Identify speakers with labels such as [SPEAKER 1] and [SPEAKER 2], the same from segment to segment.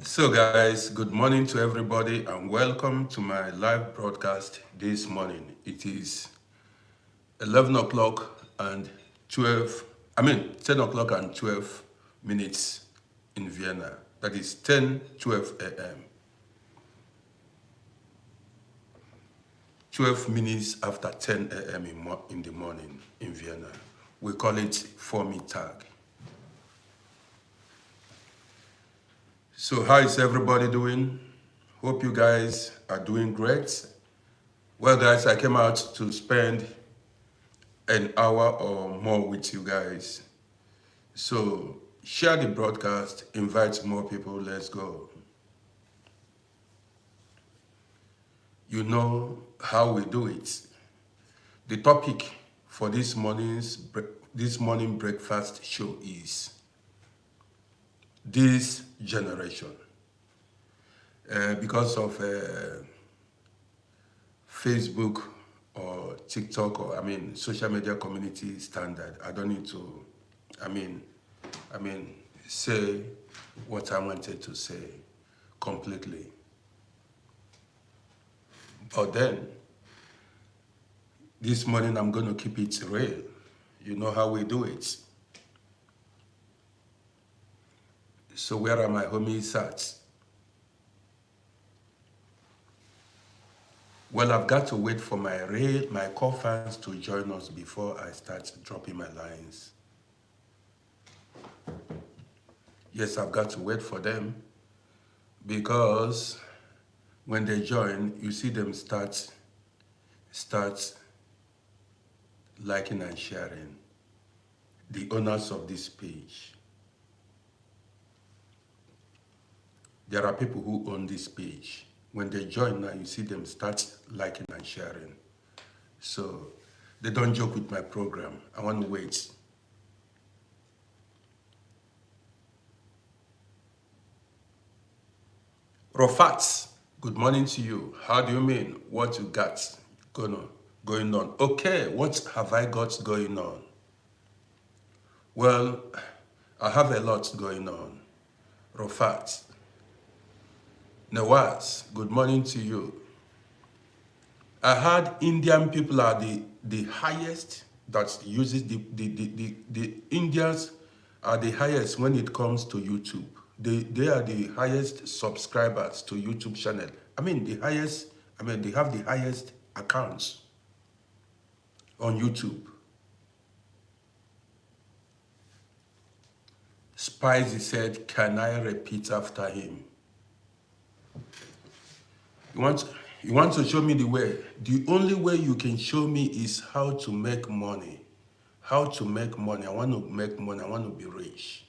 [SPEAKER 1] So guys, good morning to everybody and welcome to my live broadcast this morning. It is 11 o'clock and 10 o'clock and 12 minutes in Vienna. That is 10:12 a.m. 12 minutes after 10 a.m. in the morning in Vienna. We call it 4 tag. So how is everybody doing? Hope you guys are doing great. Well guys, I came out to spend an hour or more with you guys. So share the broadcast, invite more people, let's go. You know how we do it. The topic for this morning breakfast show is this generation. Because of Facebook or TikTok or social media community standard, I don't need to I mean say what I wanted to say completely. But then this morning I'm going to keep it real. You know how we do it. So where are my homies at? Well, I've got to wait for my core fans to join us before I start dropping my lines. Yes, I've got to wait for them because when they join, you see them start liking and sharing. The owners of this page. There are people who own this page. When they join now, you see them start liking and sharing. So they don't joke with my program. I want to wait. Rofat, good morning to you. How do you mean? What you got going on? Okay, what have I got going on? Well, I have a lot going on. Rofat, Nawaz, good morning to you. I heard Indian people are the highest that uses the Indians are the highest when it comes to YouTube. They are the highest subscribers to YouTube channel. They have the highest accounts on YouTube. Spicy said, can I repeat after him? You want to show me the way? The only way you can show me is how to make money. How to make money. I want to make money. I want to be rich.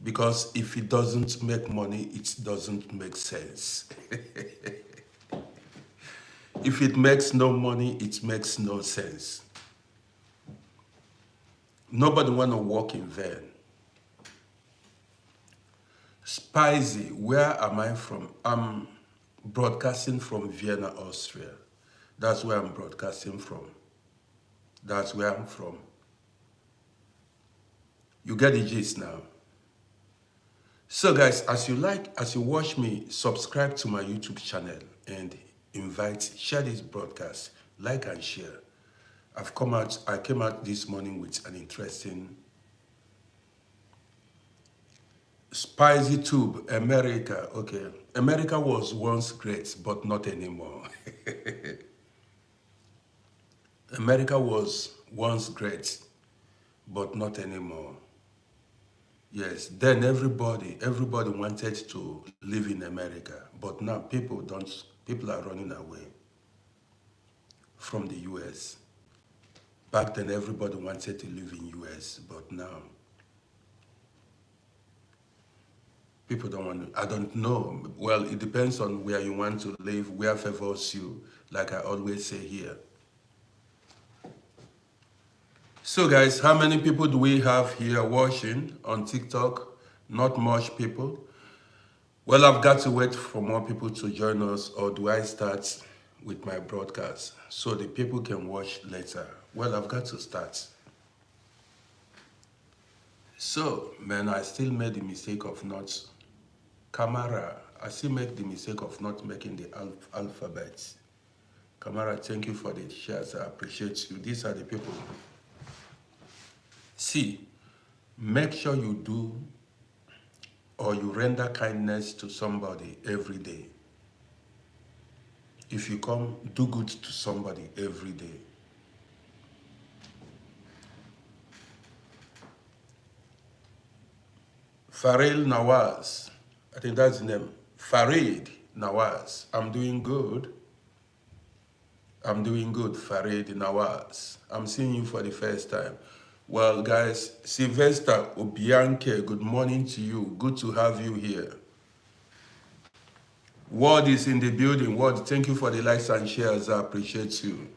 [SPEAKER 1] Because if it doesn't make money, it doesn't make sense. If it makes no money, it makes no sense. Nobody want to work in vain. Spicy, where am I from? I'm broadcasting from Vienna, Austria. That's where I'm broadcasting from. That's where I'm from. You get the gist now. So guys, as you watch me, subscribe to my YouTube channel and share this broadcast, like and share. I came out this morning with an interesting spicy tube, America. Okay, America was once great, but not anymore. America was once great, but not anymore. Yes, then everybody wanted to live in America, but now people are running away from the US. Back then everybody wanted to live in US, but now people don't want to. I don't know. Well, it depends on where you want to live, where favors you, like I always say here. So guys, how many people do we have here watching on TikTok? Not much people. Well, I've got to wait for more people to join us, or do I start with my broadcast so the people can watch later? Well, I've got to start. So, man, I still made the mistake of not, Kamara, I still make the mistake of not making the alphabet. Kamara, thank you for the shares. I appreciate you. These are the people. See, make sure you do or you render kindness to somebody every day. If you come, do good to somebody every day. Faril Nawaz, I think that's the name. Farid Nawaz, I'm doing good. I'm doing good, Farid Nawaz. I'm seeing you for the first time. Well, guys, Sylvester Obianke, good morning to you. Good to have you here. Ward is in the building. Ward, thank you for the likes and shares. I appreciate you.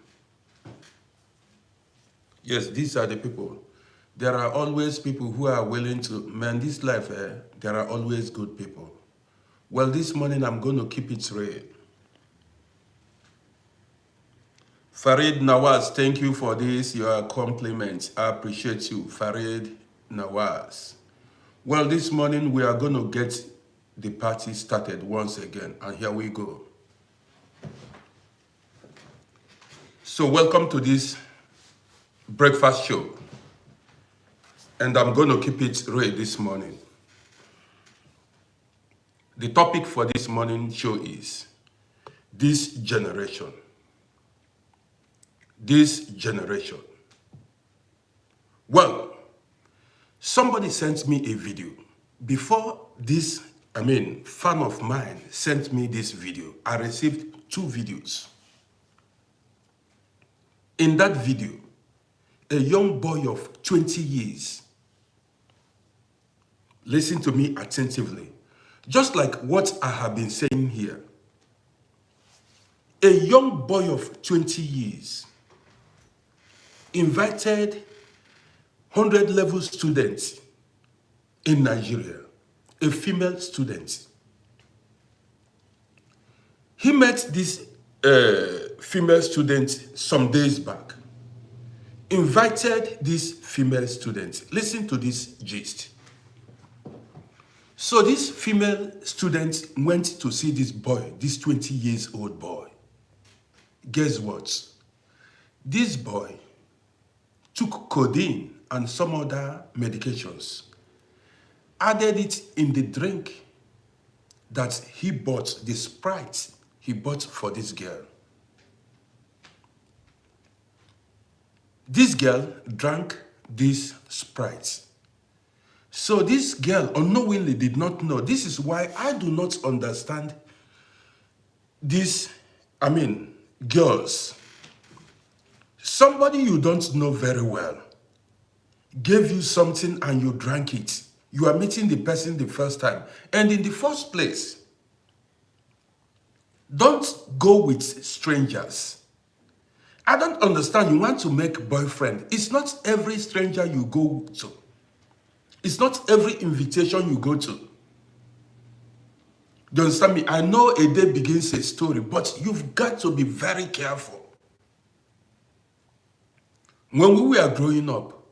[SPEAKER 1] Yes, these are the people. There are always people who are willing to, man, this life, there are always good people. Well, this morning I'm going to keep it real. Farid Nawaz, thank you for this, your compliment. I appreciate you, Farid Nawaz. Well, this morning we are going to get the party started once again, and here we go. So welcome to this breakfast show, and I'm going to keep it real this morning. The topic for this morning show is this generation. This generation. Well, somebody sent me a video. Before this, fan of mine sent me this video. I received 2 videos. In that video, a young boy of 20 years, listen to me attentively, just like what I have been saying here. A young boy of 20 years invited 100 level students in Nigeria, a female student. He met this female student some days back, invited this female student. Listen to this gist. So this female student went to see this boy, this 20 years old boy. Guess what? This boy took codeine and some other medications, added it in the drink that he bought, the Sprite he bought for this girl. This girl drank this Sprite. So this girl unknowingly did not know. This is why I do not understand these, girls. Somebody you don't know very well gave you something and you drank it. You are meeting the person the first time. And in the first place, don't go with strangers. I don't understand. You want to make boyfriend. It's not every stranger you go to. It's not every invitation you go to. Do you understand me? I know a day begins a story, but you've got to be very careful. When we were growing up,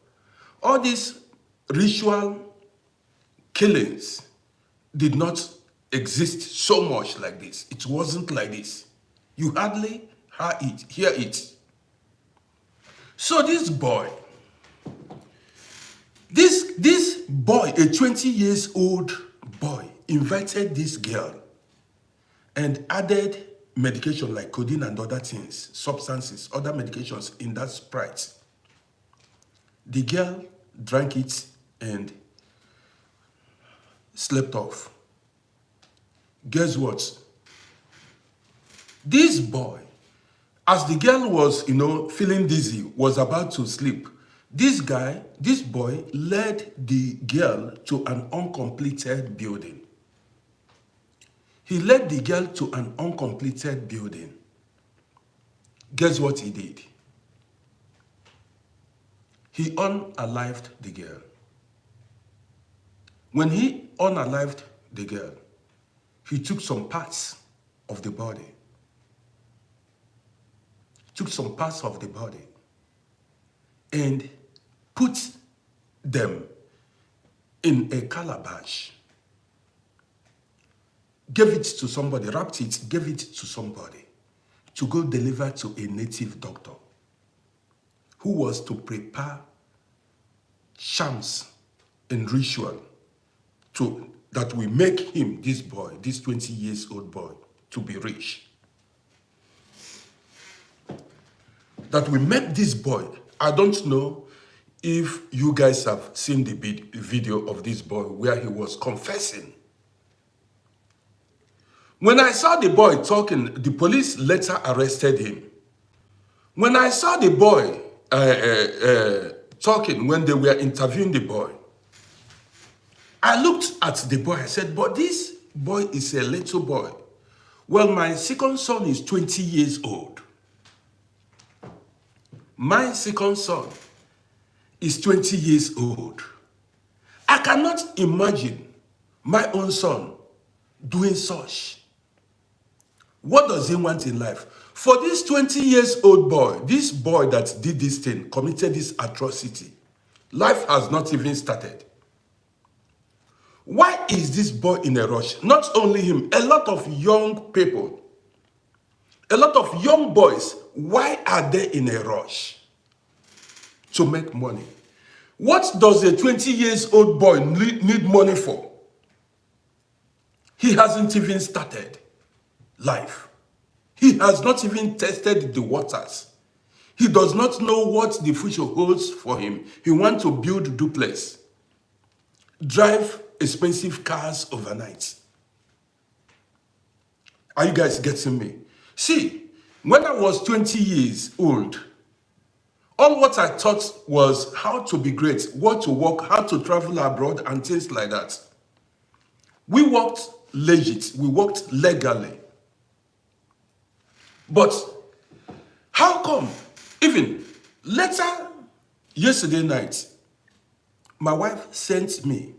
[SPEAKER 1] all these ritual killings did not exist so much like this. It wasn't like this. You hardly hear it. So this boy, this boy, a 20 years old boy, invited this girl and added medication like codeine and other things, substances, other medications in that Sprite. The girl drank it and slept off. Guess what? This boy, as the girl was, feeling dizzy, was about to sleep, this boy led the girl to an uncompleted building. He led the girl to an uncompleted building. Guess what he did? He unalived the girl. When he unalived the girl, he took some parts of the body. And put them in a calabash, gave it to somebody, wrapped it, gave it to somebody to go deliver to a native doctor who was to prepare shams and ritual that will make him, this boy, this 20 years old boy, to be rich. That will make this boy, I don't know if you guys have seen the video of this boy where he was confessing. When I saw the boy talking, the police later arrested him. When I saw the boy talking, when they were interviewing the boy, I looked at the boy, I said, but this boy is a little boy. Well, my second son is 20 years old. My second son is 20 years old. I cannot imagine my own son doing such. What does he want in life? For this 20 years old boy, this boy that did this thing, committed this atrocity, life has not even started. Why is this boy in a rush? Not only him, a lot of young people, a lot of young boys, why are they in a rush? To make money. What does a 20 years old boy need money for? He hasn't even started life. He has not even tested the waters. He does not know what the future holds for him. He wants to build duplex, drive expensive cars overnight. Are you guys getting me? See, when I was 20 years old, all what I thought was how to be great, what to work, how to travel abroad, and things like that. We worked legit, we worked legally. But how come, even later, yesterday night, my wife sent me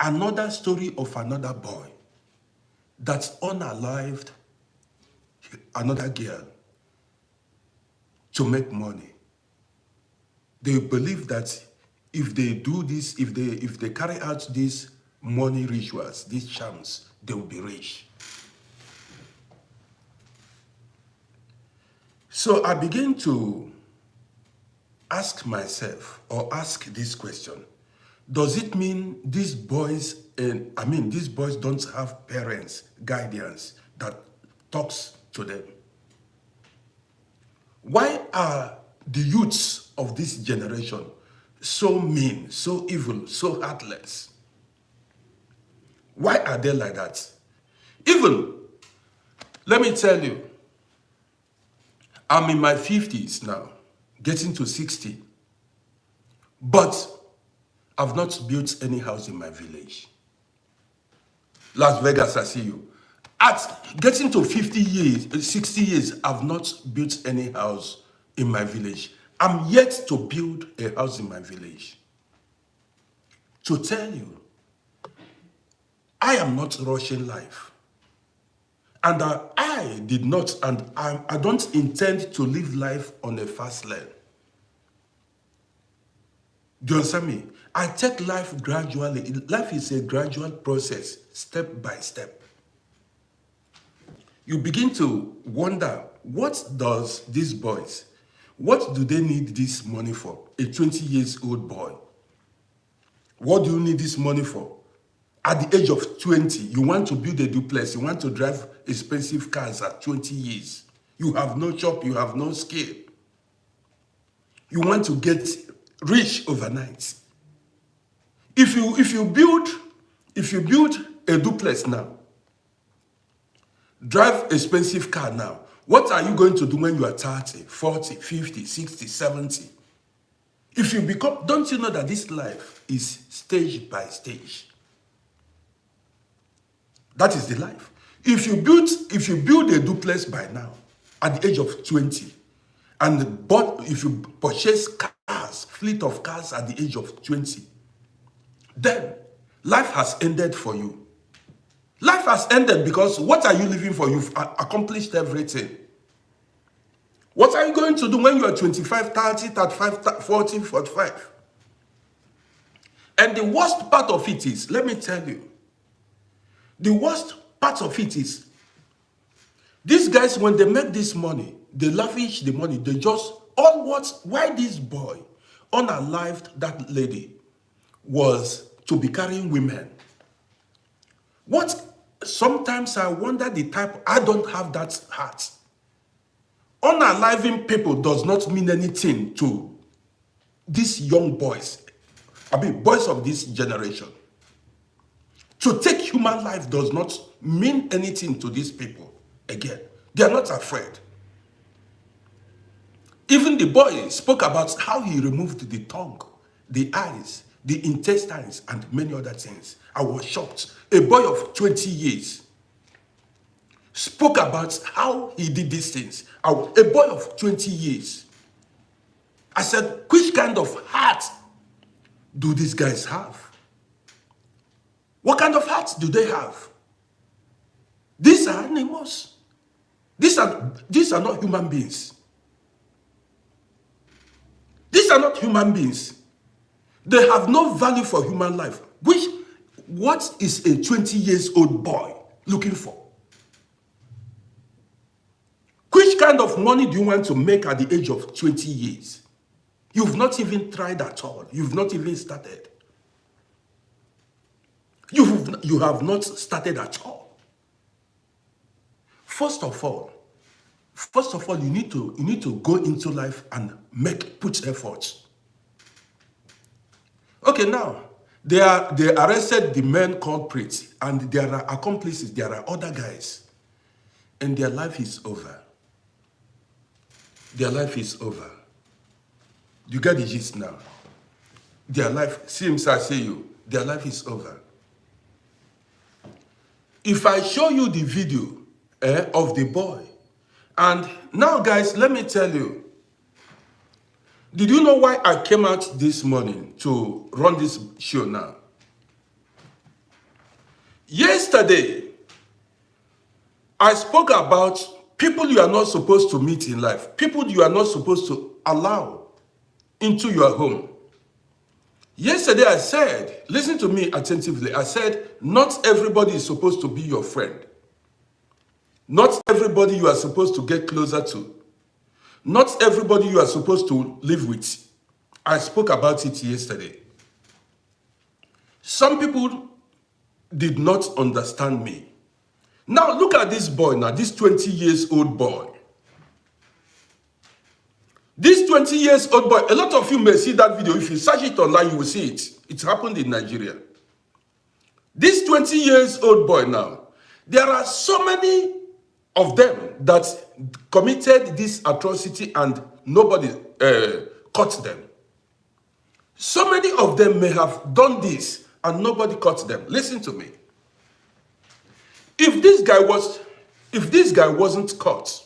[SPEAKER 1] another story of another boy that's unalived another girl to make money. They believe that if they do this, if they carry out these money rituals, these charms, they will be rich. So I begin to ask myself, or ask this question: does it mean these boys, these boys don't have parents, guardians that talks to them? Why are the youths of this generation so mean, so evil, so heartless? Why are they like that? Even, let me tell you, I'm in my 50s now, getting to 60, but I've not built any house in my village. Las Vegas, I see you. At getting to 50 years, 60 years, I've not built any house in my village. I'm yet to build a house in my village. To tell you, I am not rushing life. And I did not, and I don't intend to live life on a fast lane. Do you understand me? I take life gradually. Life is a gradual process, step by step. You begin to wonder, what does these boys, what do they need this money for? A 20 years old boy. What do you need this money for? At the age of 20, you want to build a duplex, you want to drive expensive cars at 20 years. You have no job, you have no skill. You want to get rich overnight. If you build a duplex now, drive expensive car now, what are you going to do when you are 30, 40, 50, 60, 70? If you become, don't you know that this life is stage by stage? That is the life. If you build a duplex by now, at the age of 20, and if you purchase cars, fleet of cars at the age of 20, then life has ended for you. Life has ended because what are you living for? You've accomplished everything. What are you going to do when you are 25, 30, 35, 40, 45? And the worst part of it is, let me tell you, the worst part of it is, these guys, when they make this money, they lavish the money, they just, why this boy unalived that lady was to be carrying women. Sometimes I wonder the type, I don't have that heart. Unaliving people does not mean anything to these young boys. Boys of this generation. To take human life does not mean anything to these people. Again, they are not afraid. Even the boy spoke about how he removed the tongue, the eyes, the intestines, and many other things. I was shocked. A boy of 20 years spoke about how he did these things. A boy of 20 years. I said, which kind of heart do these guys have? What kind of hearts do they have? These are animals. These are not human beings. These are not human beings. They have no value for human life. What is a 20 years old boy looking for? Which kind of money do you want to make at the age of 20 years? You've not even tried at all. You've not even started. You have not started at all. First of all, you need to go into life and put effort. Okay, now they arrested the main culprits, and there are accomplices. There are other guys, and their life is over. Their life is over. You get the gist now. Their life, seems I say you, their life is over. If I show you the video of the boy, and now guys, let me tell you, did you know why I came out this morning to run this show now? Yesterday, I spoke about people you are not supposed to meet in life, people you are not supposed to allow into your home. Yesterday I said, listen to me attentively, I said, not everybody is supposed to be your friend. Not everybody you are supposed to get closer to. Not everybody you are supposed to live with. I spoke about it yesterday. Some people did not understand me. Now look at this boy now, this 20 years old boy. This 20 years old boy, a lot of you may see that video. If you search it online, you will see it. It happened in Nigeria. This 20 years old boy now, there are so many of them that committed this atrocity and nobody caught them. So many of them may have done this and nobody caught them. Listen to me. If this guy wasn't caught,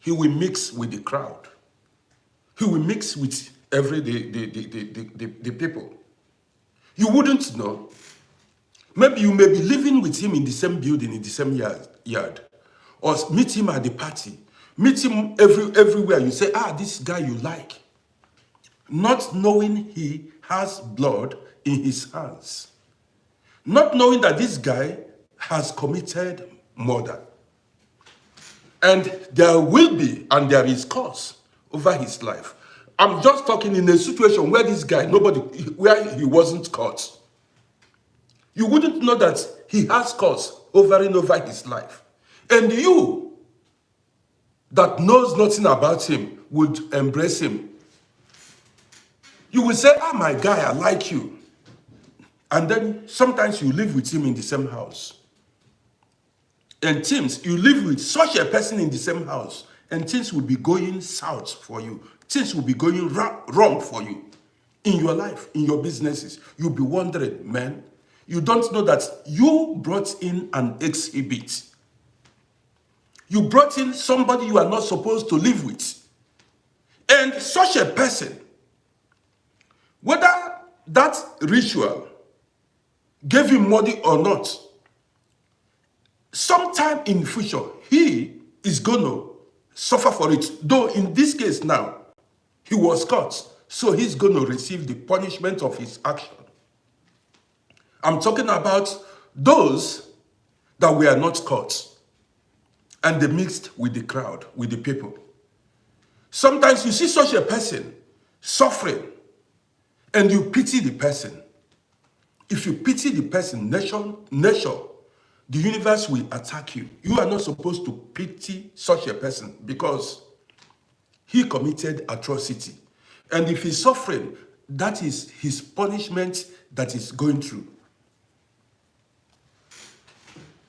[SPEAKER 1] he will mix with the crowd. He will mix with the people. You wouldn't know. Maybe you may be living with him in the same building, in the same yard. Or meet him at the party. Meet him everywhere. You say, this guy you like. Not knowing he has blood in his hands. Not knowing that this guy has committed murder. And there will be, and there is cause over his life. I'm just talking in a situation where this guy, where he wasn't caught. You wouldn't know that he has cause hovering over his life. And you, that knows nothing about him, would embrace him. You will say, my guy, I like you. And then sometimes you live with him in the same house. And things, you live with such a person in the same house, and things will be going south for you. Things will be going wrong for you in your life, in your businesses. You'll be wondering, man, you don't know that you brought in an exhibit. You brought in somebody you are not supposed to live with. And such a person, whether that ritual gave him money or not, sometime in the future, he is going to suffer for it. Though in this case now, he was caught. So he's going to receive the punishment of his action. I'm talking about those that were not caught and they mixed with the crowd, with the people. Sometimes you see such a person suffering and you pity the person. If you pity the person, nature, the universe will attack you. You are not supposed to pity such a person because he committed atrocity. And if he's suffering, that is his punishment that is going through.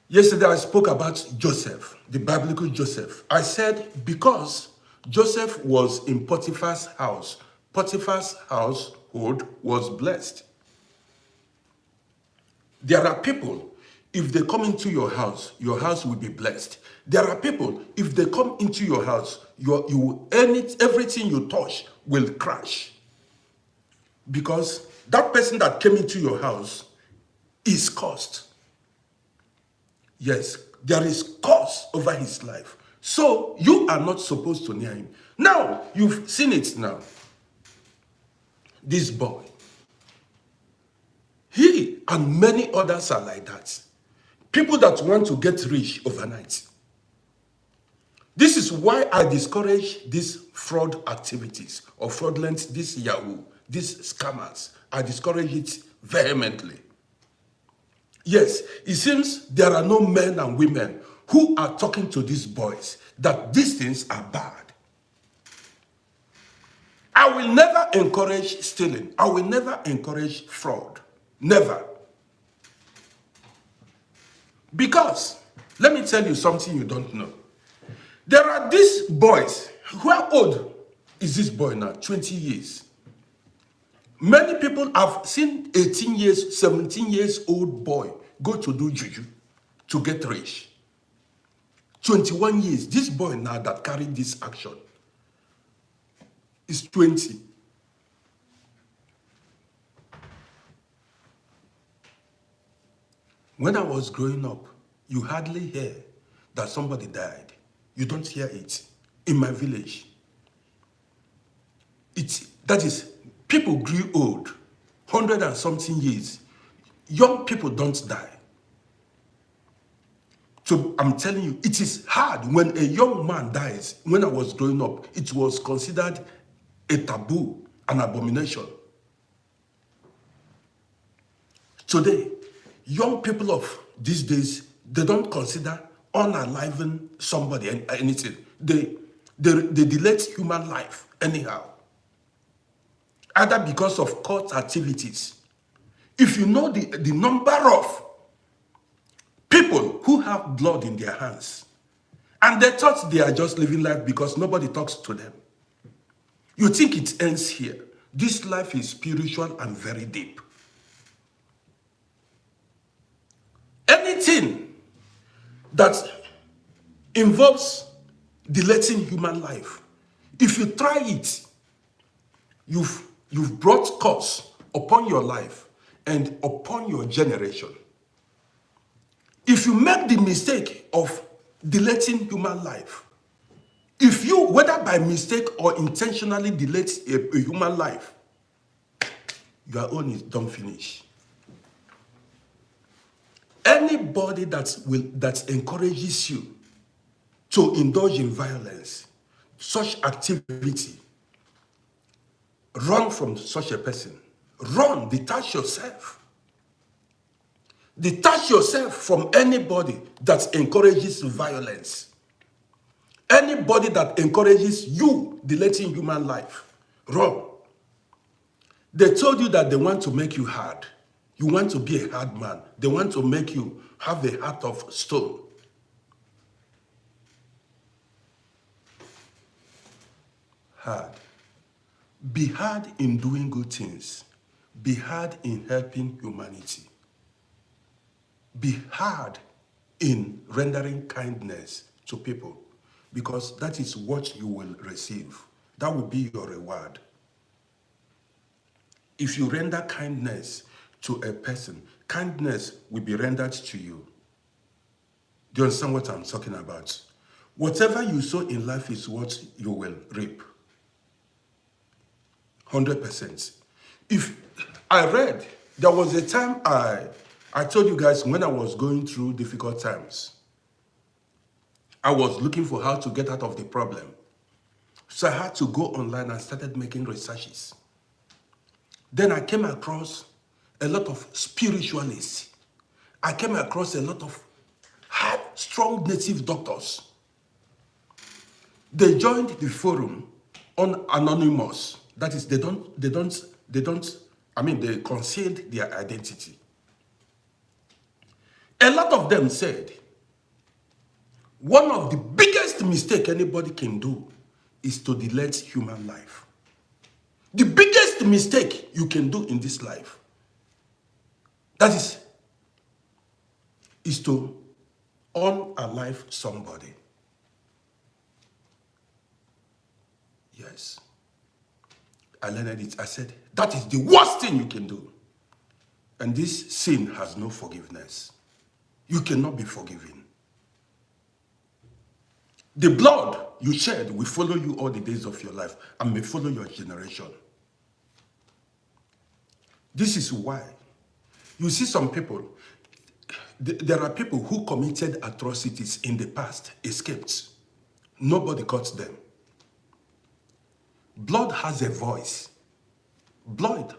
[SPEAKER 1] Yesterday I spoke about Joseph, the biblical Joseph. I said because Joseph was in Potiphar's house, Potiphar's household was blessed. There are people, if they come into your house will be blessed. There are people, if they come into your house, everything you touch will crash. Because that person that came into your house is cursed. Yes, there is curse over his life. So you are not supposed to near him. Now, you've seen it now. This boy, he and many others are like that. People that want to get rich overnight. This is why I discourage these fraud activities or fraudulent, this Yahoo, these scammers. I discourage it vehemently. Yes, it seems there are no men and women who are talking to these boys that these things are bad. I will never encourage stealing. I will never encourage fraud. Never. Because, let me tell you something you don't know. There are these boys. How old is this boy now? 20 years. Many people have seen 18 years, 17 years old boy go to do juju to get rich. 21 years. This boy now that carried this action is 20. When I was growing up, you hardly hear that somebody died. You don't hear it. In my village, that is, people grew old, 100 and something years. Young people don't die. So I'm telling you, it is hard when a young man dies. When I was growing up, it was considered a taboo, an abomination. Today, young people of these days, they don't consider unaliving somebody and anything. They delete human life anyhow. Either because of court activities. If you know the number of people who have blood in their hands, and they thought they are just living life because nobody talks to them. You think it ends here. This life is spiritual and very deep. Anything that involves deleting human life, if you try it, you've brought curse upon your life and upon your generation. If you make the mistake of deleting human life, if you, whether by mistake or intentionally delete a human life, your own is done finish. Anybody that encourages you to indulge in violence, such activity, run from such a person. Run, detach yourself. Detach yourself from anybody that encourages violence. Anybody that encourages you deleting human life. Run. They told you that they want to make you hard. You want to be a hard man. They want to make you have a heart of stone. Hard. Be hard in doing good things. Be hard in helping humanity. Be hard in rendering kindness to people, because that is what you will receive. That will be your reward. If you render kindness to a person, kindness will be rendered to you. Do you understand what I'm talking about? Whatever you sow in life is what you will reap. 100%. If I read, there was a time I told you guys when I was going through difficult times, I was looking for how to get out of the problem. So I had to go online and started making researches. Then I came across a lot of spiritualists. I came across a lot of strong native doctors. They joined the forum on anonymous. That is, they concealed their identity. A lot of them said, one of the biggest mistakes anybody can do is to delete human life. The biggest mistake you can do in this life, that is to unalive somebody. Yes. I learned it. I said, that is the worst thing you can do. And this sin has no forgiveness. You cannot be forgiven. The blood you shed will follow you all the days of your life and may follow your generation. This is why you see some people, there are people who committed atrocities in the past, escaped. Nobody caught them. Blood has a voice. Blood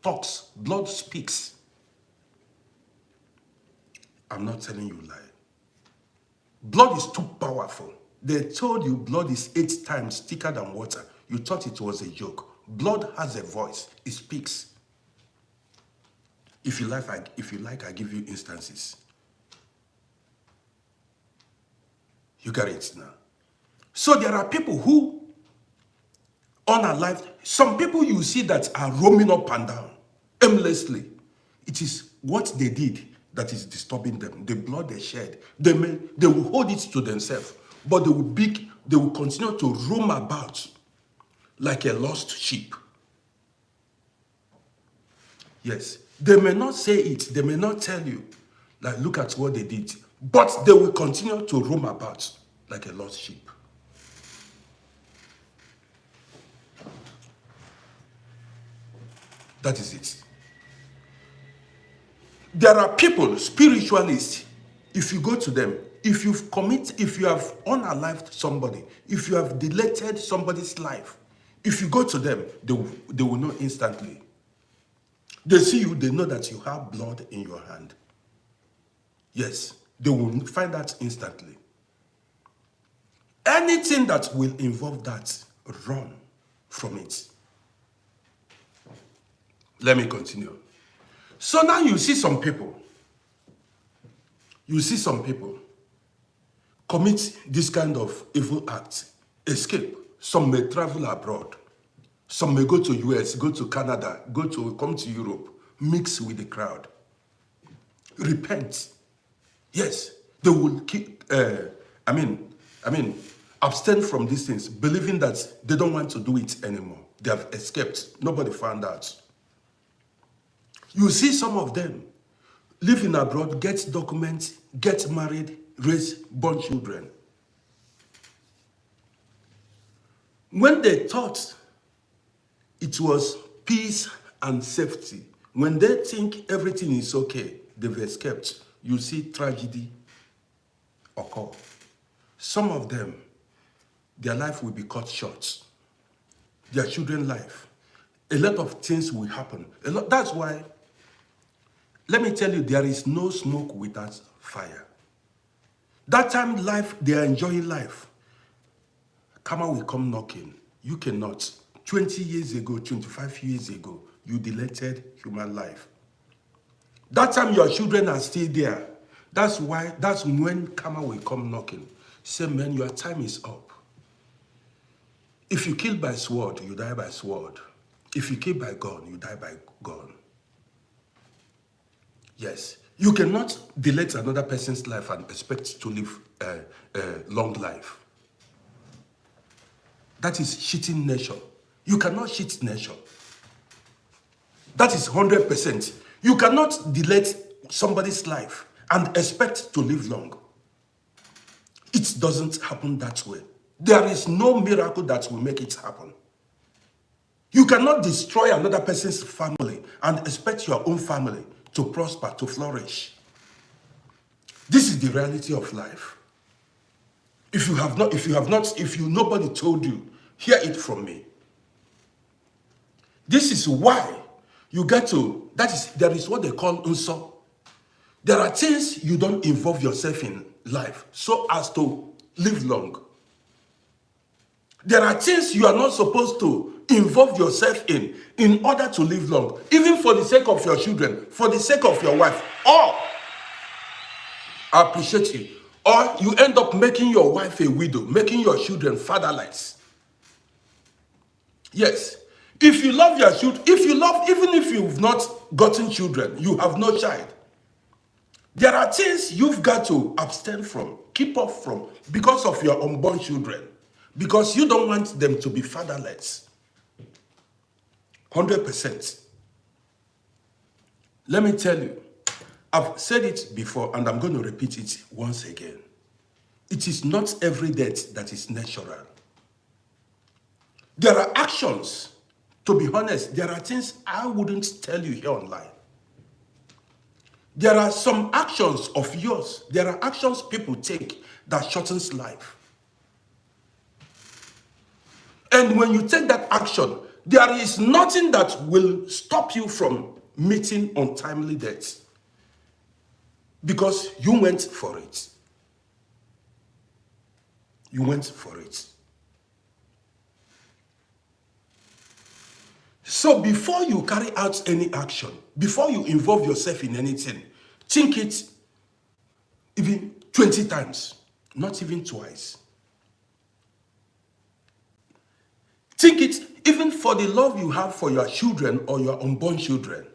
[SPEAKER 1] talks. Blood speaks. I'm not telling you a lie. Blood is too powerful. They told you blood is 8 times thicker than water. You thought it was a joke. Blood has a voice. It speaks. If you like, I give you instances. You got it now. So there are people who unalived. Some people you see that are roaming up and down aimlessly. It is what they did that is disturbing them. The blood they shed. They will hold it to themselves, but they will continue to roam about like a lost sheep. Yes. They may not say it, they may not tell you, like, look at what they did, but they will continue to roam about like a lost sheep. That is it. There are people, spiritualists, if you go to them, if you have unalived somebody, if you have deleted somebody's life, if you go to them, they will know instantly. They see you, they know that you have blood in your hand. Yes, they will find that instantly. Anything that will involve that, run from it. Let me continue. So now you see some people commit this kind of evil act, escape. Some may travel abroad. Some may go to US, go to Canada, come to Europe, mix with the crowd. Repent. Yes, they will abstain from these things, believing that they don't want to do it anymore. They have escaped. Nobody found out. You see some of them living abroad, get documents, get married, raise, born children. When they thought it was peace and safety, when they think everything is okay, they've escaped, you see tragedy occur. Some of them, their life will be cut short. Their children's life. A lot of things will happen. That's why, let me tell you, there is no smoke without fire. That time they are enjoying life. Karma will come knocking. You cannot. 20 years ago, 25 years ago, you deleted human life. That time your children are still there. That's when karma will come knocking. Say, man, your time is up. If you kill by sword, you die by sword. If you kill by gun, you die by gun. Yes. You cannot delete another person's life and expect to live a long life. That is cheating nature. You cannot cheat nature. That is 100%. You cannot delete somebody's life and expect to live long. It doesn't happen that way. There is no miracle that will make it happen. You cannot destroy another person's family and expect your own family to prosper, to flourish. This is the reality of life. If nobody told you, hear it from me. This is why you get to, there is what they call unso. There are things you don't involve yourself in life so as to live long. There are things you are not supposed to involve yourself in order to live long, even for the sake of your children, for the sake of your wife, or I appreciate you, or you end up making your wife a widow, making your children fatherless. Yes, if you love your children, even if you've not gotten children, you have no child, there are things you've got to abstain from, keep off from, because of your unborn children, because you don't want them to be fatherless. 100%. Let me tell you, I've said it before and I'm going to repeat it once again. It is not every death that is natural. There are actions, to be honest, there are things I wouldn't tell you here online. There are some actions of yours, there are actions people take that shortens life. And when you take that action, there is nothing that will stop you from meeting untimely death. Because you went for it. You went for it. So before you carry out any action, before you involve yourself in anything, think it even 20 times, not even twice. Think it even for the love you have for your children or your unborn children.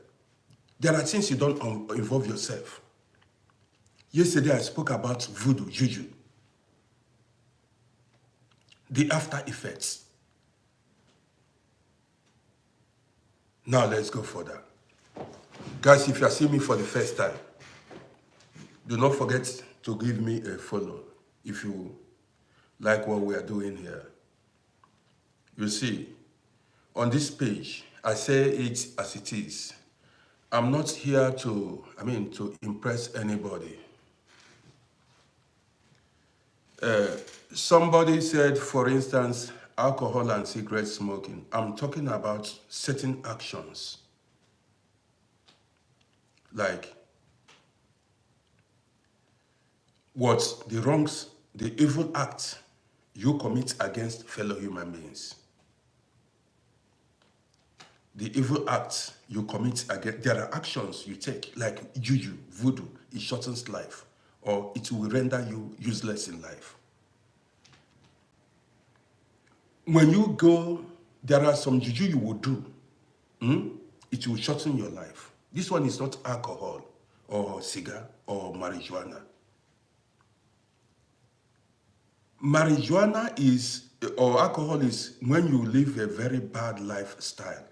[SPEAKER 1] There are things you don't involve yourself. Yesterday I spoke about voodoo, juju. The after effects. Now let's go further. Guys, if you are seeing me for the first time, do not forget to give me a follow if you like what we are doing here. You see, on this page, I say it as it is. I'm not here to impress anybody. Somebody said, for instance, alcohol and cigarette smoking. I'm talking about certain actions. Like what the wrongs, the evil acts you commit against fellow human beings. The evil acts you commit against, there are actions you take, like juju, voodoo, it shortens life, or it will render you useless in life. When you go, there are some juju you will do, it will shorten your life. This one is not alcohol, or cigar, or marijuana. Marijuana is, or alcohol is when you live a very bad lifestyle.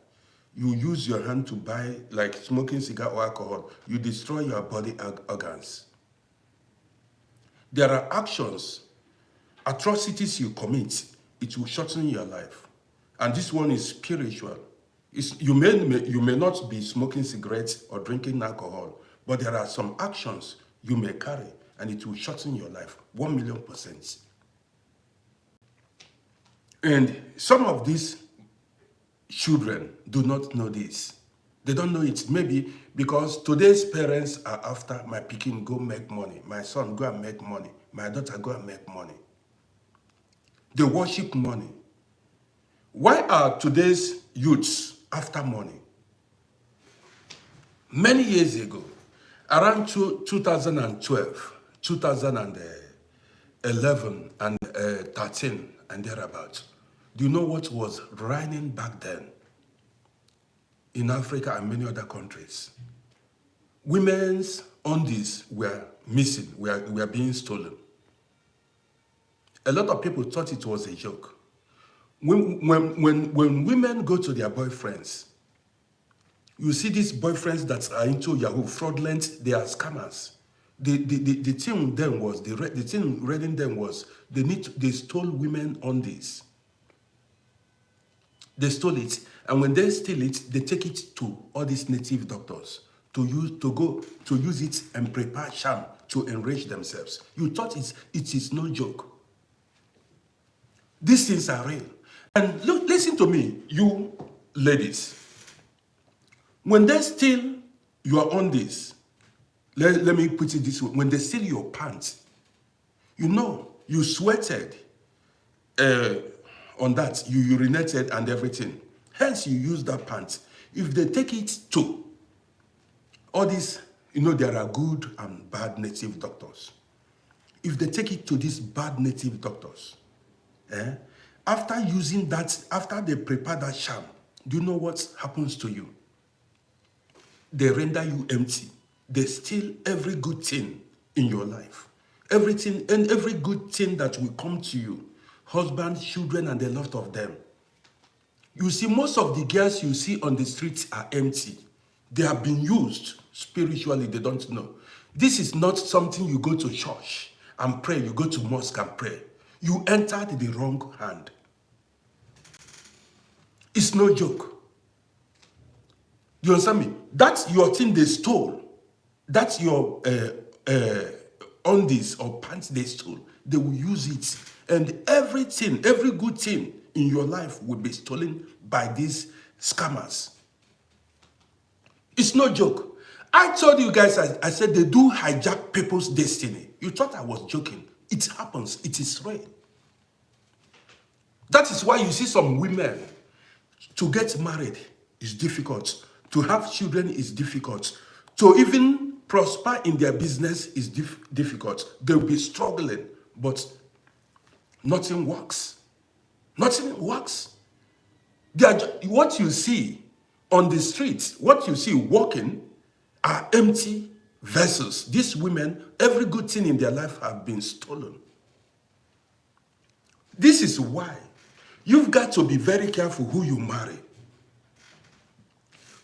[SPEAKER 1] You use your hand to buy, like smoking cigar or alcohol, you destroy your body organs. There are actions, atrocities you commit, it will shorten your life. And this one is spiritual. You may not be smoking cigarettes or drinking alcohol, but there are some actions you may carry and it will shorten your life, 1,000,000%. And some of these children do not know this. They don't know it. Maybe because today's parents are after my pikin go make money, my son go and make money, my daughter go and make money. They worship money. Why are today's youths after money? Many years ago, around 2012, 2011 and 13 and thereabouts, do you know what was reigning back then in Africa and many other countries? Women's undies were missing, were being stolen. A lot of people thought it was a joke. When women go to their boyfriends, you see these boyfriends that are into Yahoo, fraudulent, they are scammers. The thing then was, the thing reading them was, the thing reading them was, they stole women undies. They stole it. And when they steal it, they take it to all these native doctors to use it and prepare sham to enrich themselves. You thought it is no joke. These things are real. And look, listen to me, you ladies. When they steal your undies, let me put it this way. When they steal your pants, you know, you sweated on that, you urinated and everything. Hence, you use that pants. If they take it to all these, you know, there are good and bad native doctors. If they take it to these bad native doctors, after using that, after they prepare that sham, do you know what happens to you? They render you empty. They steal every good thing in your life. Everything and every good thing that will come to you. Husband, children, and a lot of them. You see, most of the girls you see on the streets are empty. They have been used spiritually, they don't know. This is not something you go to church and pray, you go to mosque and pray. You entered the wrong hand. It's no joke. You understand me? That's your thing they stole. That's your undies or pants they stole. They will use it. And everything, every good thing in your life will be stolen by these scammers. It's no joke. I told you guys, I said they do hijack people's destiny. You thought I was joking. It happens. It is real. That is why you see some women, to get married is difficult. To have children is difficult. To even prosper in their business is difficult. They'll be struggling, but nothing works. Nothing works. What you see on the streets, what you see walking are empty vessels. These women, every good thing in their life have been stolen. This is why you've got to be very careful who you marry.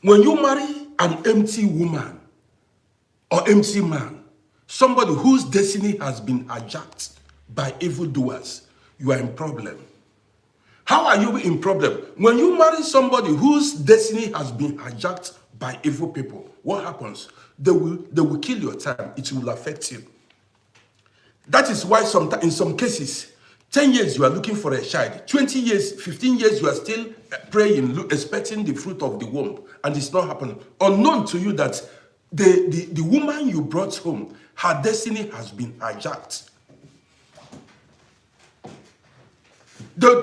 [SPEAKER 1] When you marry an empty woman or empty man, somebody whose destiny has been hijacked by evildoers, you are in problem. How are you in problem? When you marry somebody whose destiny has been hijacked by evil people, what happens? They will kill your time. It will affect you. That is why in some cases, 10 years you are looking for a child, 20 years, 15 years you are still praying, expecting the fruit of the womb, and it's not happening. Unknown to you that the woman you brought home, her destiny has been hijacked. You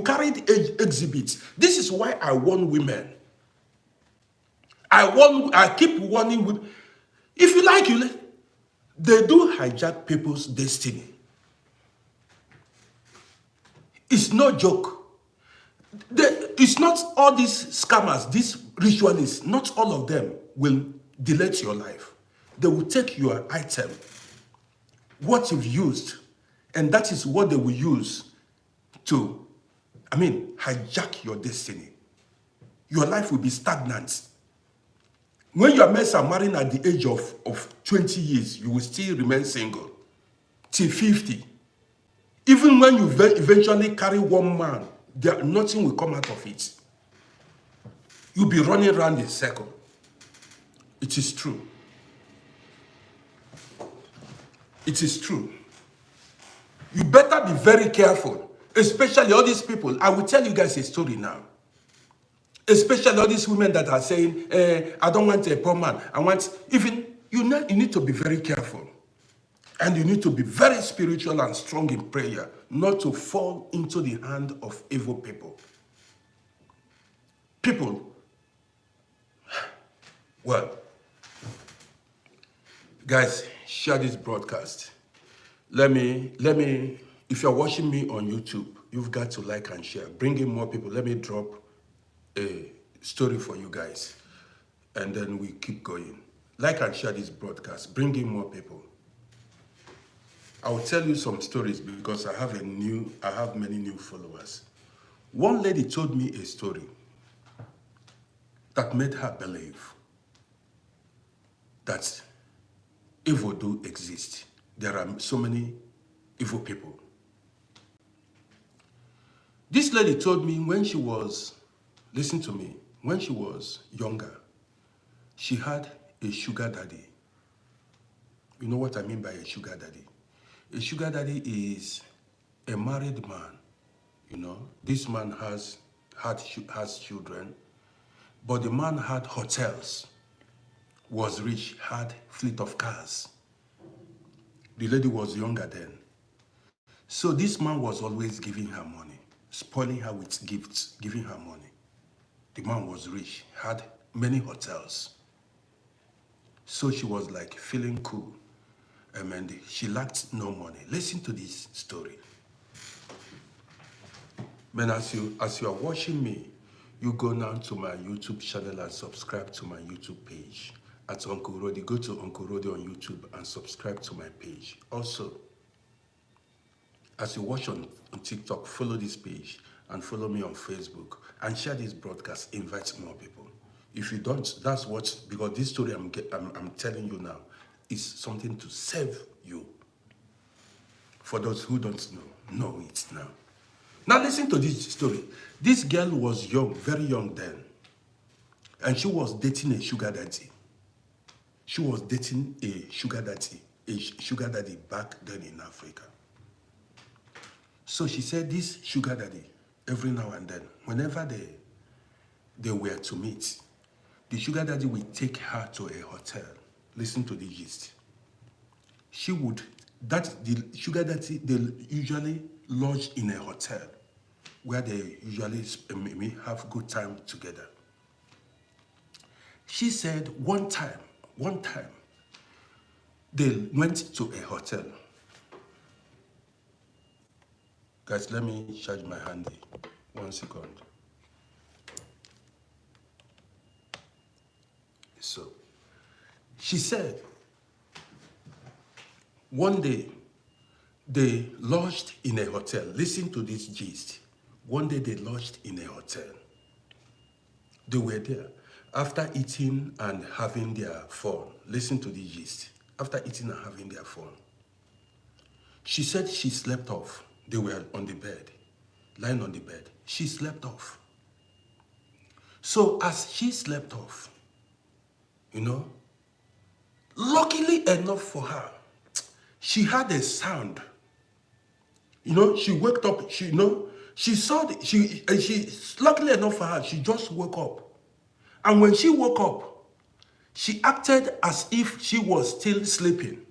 [SPEAKER 1] carried exhibits. This is why I warn women. I keep warning women. If you like, they do hijack people's destiny. It's no joke. It's not all these scammers, these ritualists, not all of them will delete your life. They will take your item, what you've used, and that is what they will use to, hijack your destiny. Your life will be stagnant. When your men are marrying at the age of 20 years, you will still remain single till 50. Even when you eventually carry one man, nothing will come out of it. You'll be running around in a circle. It is true. It is true. You better be very careful, especially all these people. I will tell you guys a story now. Especially all these women that are saying, I don't want a poor man. You need to be very careful. And you need to be very spiritual and strong in prayer, not to fall into the hand of evil people. Well, guys, share this broadcast. Let me, if you're watching me on YouTube, you've got to like and share. Bring in more people. Let me drop a story for you guys. And then we keep going. Like and share this broadcast. Bring in more people. I will tell you some stories because I have many new followers. One lady told me a story that made her believe that evil do exist. There are so many evil people. This lady told me when she was, listen to me, when she was younger, she had a sugar daddy. You know what I mean by a sugar daddy? A sugar daddy is a married man, you know. This man has children, but the man had hotels, was rich, had fleet of cars. The lady was younger then. So this man was always giving her money, spoiling her with gifts, giving her money. The man was rich, had many hotels. So she was like feeling cool. And she lacked no money. Listen to this story. Man, as you are watching me, you go now to my YouTube channel and subscribe to my YouTube page at Uncle Roddy. Go to Uncle Roddy on YouTube and subscribe to my page. Also, as you watch on TikTok, follow this page and follow me on Facebook and share this broadcast. Invite more people. If you don't, that's what, because this story I'm telling you now is something to save you. For those who don't know it now. Now listen to this story. This girl was young, very young then. And she was dating a sugar daddy. She was dating a sugar daddy back then in Africa. So she said this sugar daddy, every now and then, whenever they were to meet, the sugar daddy would take her to a hotel. Listen to the gist. The sugar daddy, they usually lodge in a hotel where they usually have good time together. She said one time, they went to a hotel. Guys, let me charge my handy. 1 second. So, she said, one day, they lodged in a hotel. Listen to this gist. One day they lodged in a hotel. They were there. After eating and having their fun, listen to the gist. After eating and having their fun, she said she slept off. They were on the bed, lying on the bed. She slept off. So as she slept off, you know, luckily enough for her, she had a sound. You know, she woke up, she saw, luckily enough for her, she just woke up. And when she woke up, she acted as if she was still sleeping.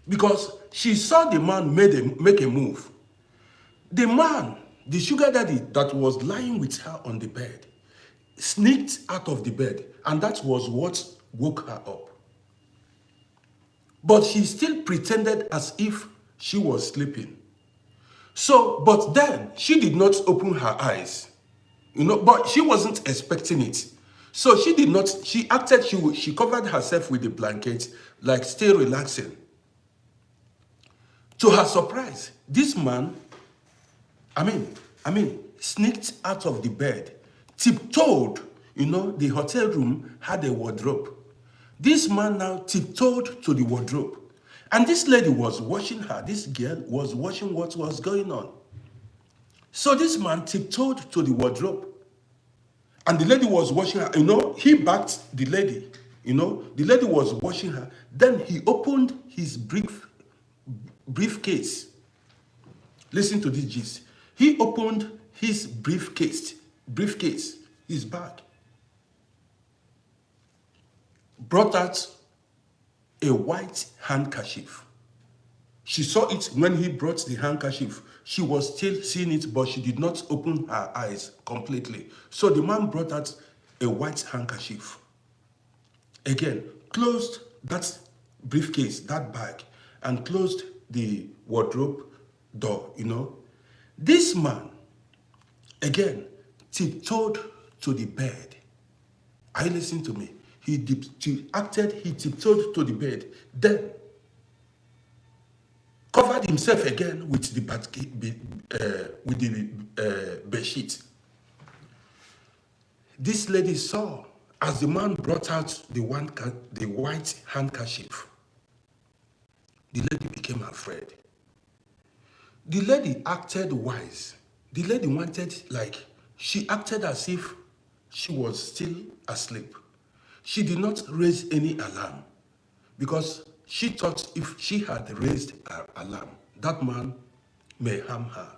[SPEAKER 1] Because she saw the man make a move. The man, the sugar daddy that was lying with her on the bed, sneaked out of the bed, and that was what woke her up. But she still pretended as if she was sleeping. So, but then she did not open her eyes, you know, but she wasn't expecting it. So she did not, she acted, she covered herself with the blanket, like still relaxing. To her surprise, this man, sneaked out of the bed, tiptoed, you know, the hotel room had a wardrobe. This man now tiptoed to the wardrobe. And this lady was watching her. This girl was watching what was going on. So this man tiptoed to the wardrobe. And the lady was watching her. You know, he backed the lady. You know, the lady was watching her. Then he opened his briefcase. Listen to this gist. He opened his briefcase, his bag. Brought out a white handkerchief. She saw it when he brought the handkerchief. She was still seeing it, but she did not open her eyes completely. So the man brought out a white handkerchief. Again, closed that briefcase, that bag, and closed the wardrobe door, you know. This man, again, tiptoed to the bed. Are you listening to me? He tiptoed to the bed, then covered himself again with the bed sheet. This lady saw as the man brought out the white handkerchief. The lady became afraid. The lady acted wise. The lady wanted, like, she acted as if she was still asleep. She did not raise any alarm because she thought if she had raised an alarm, that man may harm her.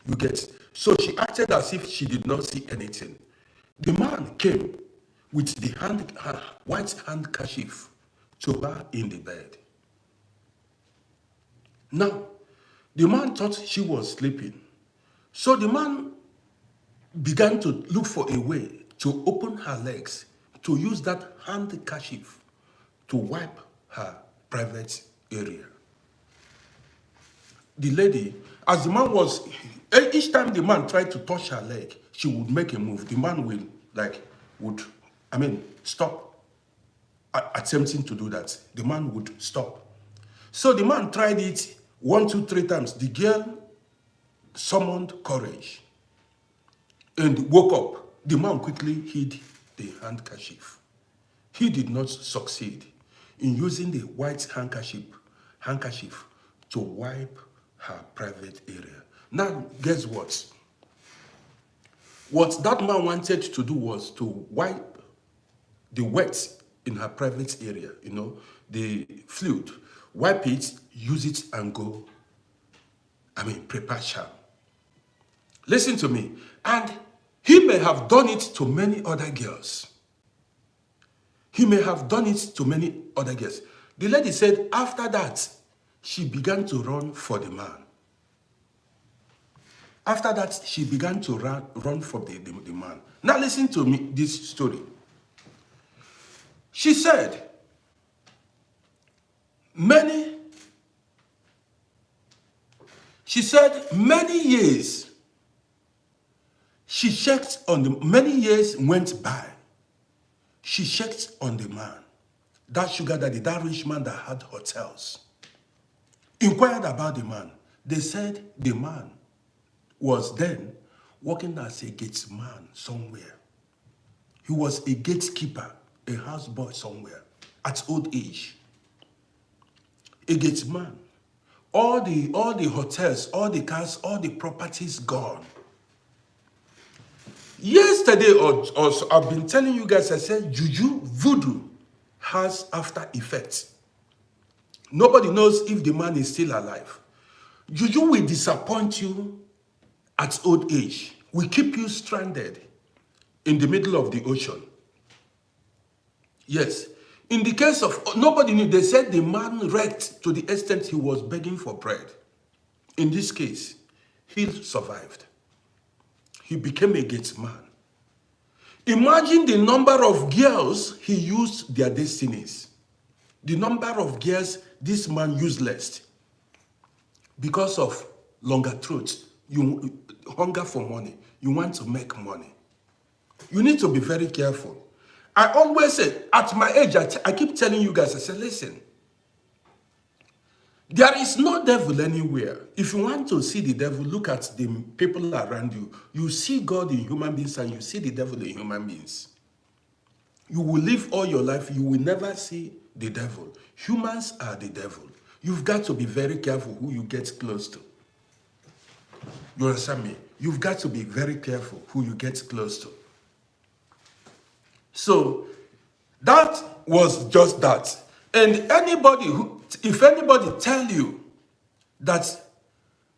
[SPEAKER 1] You get? So she acted as if she did not see anything. The man came with the white handkerchief to her in the bed. Now, the man thought she was sleeping. So the man began to look for a way to open her legs, to use that handkerchief to wipe her private area. The lady, as the man was, each time the man tried to touch her leg, she would make a move. The man would stop attempting to do that. The man would stop. So the man tried it 1, 2, 3 times. The girl summoned courage and woke up. The man quickly hid the handkerchief. He did not succeed in using the white handkerchief to wipe her private area. Now, guess what? What that man wanted to do was to wipe the wet in her private area, the fluid. Wipe it, use it, and go, prepare sham. Listen to me. And he may have done it to many other girls. He may have done it to many other girls. The lady said after that, she began to run for the man. After that, she began to run for the man. Now listen to me, this story. She said, many years, she checked on the, many years went by. She checked on the man, that sugar daddy, that rich man that had hotels. Inquired about the man. They said the man was then working as a gatesman somewhere. He was a gatekeeper, a houseboy somewhere, at old age. A gatesman. All the hotels, all the cars, all the properties gone. Yesterday, or I've been telling you guys, I said juju, voodoo has after effects. Nobody knows if the man is still alive. Juju will disappoint you at old age. Will keep you stranded in the middle of the ocean. Yes. In the case of, nobody knew, they said the man wrecked to the extent he was begging for bread. In this case, he survived. He became a gatesman. Imagine the number of girls he used their destinies. The number of girls this man useless because of longer throat. You hunger for money. You want to make money. You need to be very careful. I always say, at my age, I keep telling you guys, I say, listen, there is no devil anywhere. If you want to see the devil, look at the people around you. You see God in human beings and you see the devil in human beings. You will live all your life, you will never see the devil. Humans are the devil. You've got to be very careful who you get close to. You understand me? You've got to be very careful who you get close to. So, that was just that. And if anybody tell you that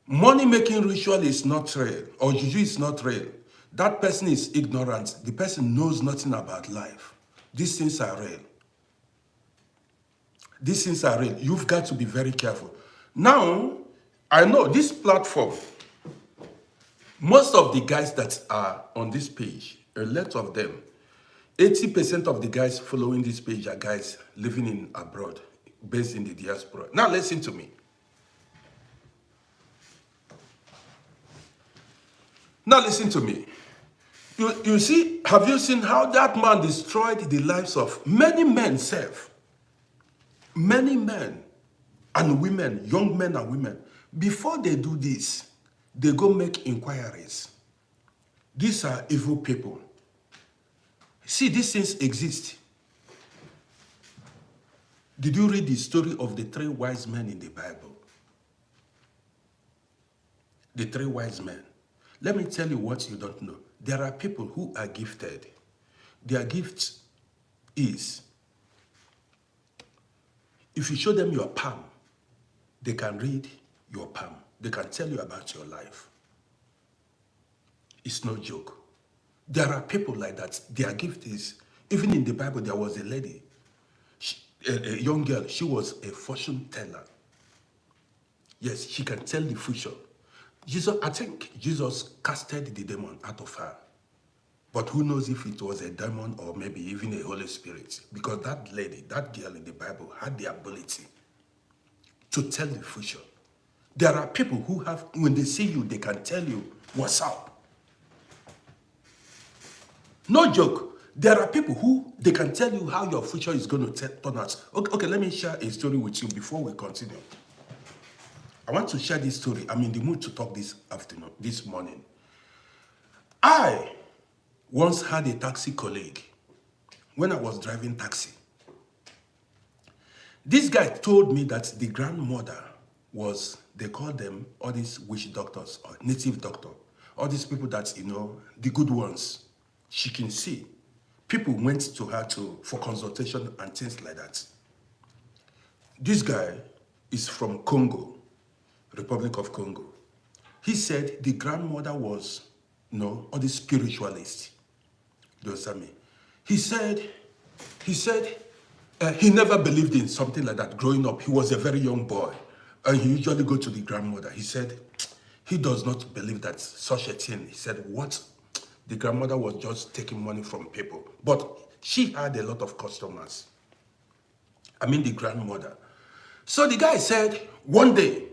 [SPEAKER 1] money-making ritual is not real, or juju is not real, that person is ignorant. The person knows nothing about life. These things are real. These things are real. You've got to be very careful. Now, I know this platform, most of the guys that are on this page, a lot of them, 80% of the guys following this page are guys living in abroad, based in the diaspora. Now listen to me. Now listen to me. You see, have you seen how that man destroyed the lives of many men, many men and women, young men and women. Before they do this, they go make inquiries. These are evil people. See, these things exist. Did you read the story of the 3 wise men in the Bible? the three wise men. Let me tell you what you don't know. There are people who are gifted. Their gift is, if you show them your palm, they can read your palm. They can tell you about your life. It's no joke. There are people like that. Their gift is, even in the Bible, there was a lady, a young girl, she was a fortune teller. Yes, she can tell the future. I think Jesus casted the demon out of her. But who knows if it was a demon or maybe even a Holy Spirit? Because that lady, that girl in the Bible had the ability to tell the future. There are people who have, when they see you, they can tell you what's up. No joke. There are people who, they can tell you how your future is going to turn out. Okay, let me share a story with you before we continue. I want to share this story. I'm in the mood to talk this afternoon, this morning. I once had a taxi colleague when I was driving taxi. This guy told me that the grandmother was, they call them all these witch doctors or native doctor, all these people that, you know, the good ones, she can see. People went to her for consultation and things like that. This guy is from Congo, Republic of Congo. He said the grandmother was, you know, all these spiritualists. Do you understand me? He said he never believed in something like that growing up. He was a very young boy. And he usually go to the grandmother. He said he does not believe that such a thing. He said what? The grandmother was just taking money from people. But she had a lot of customers. I mean the grandmother. So the guy said one day,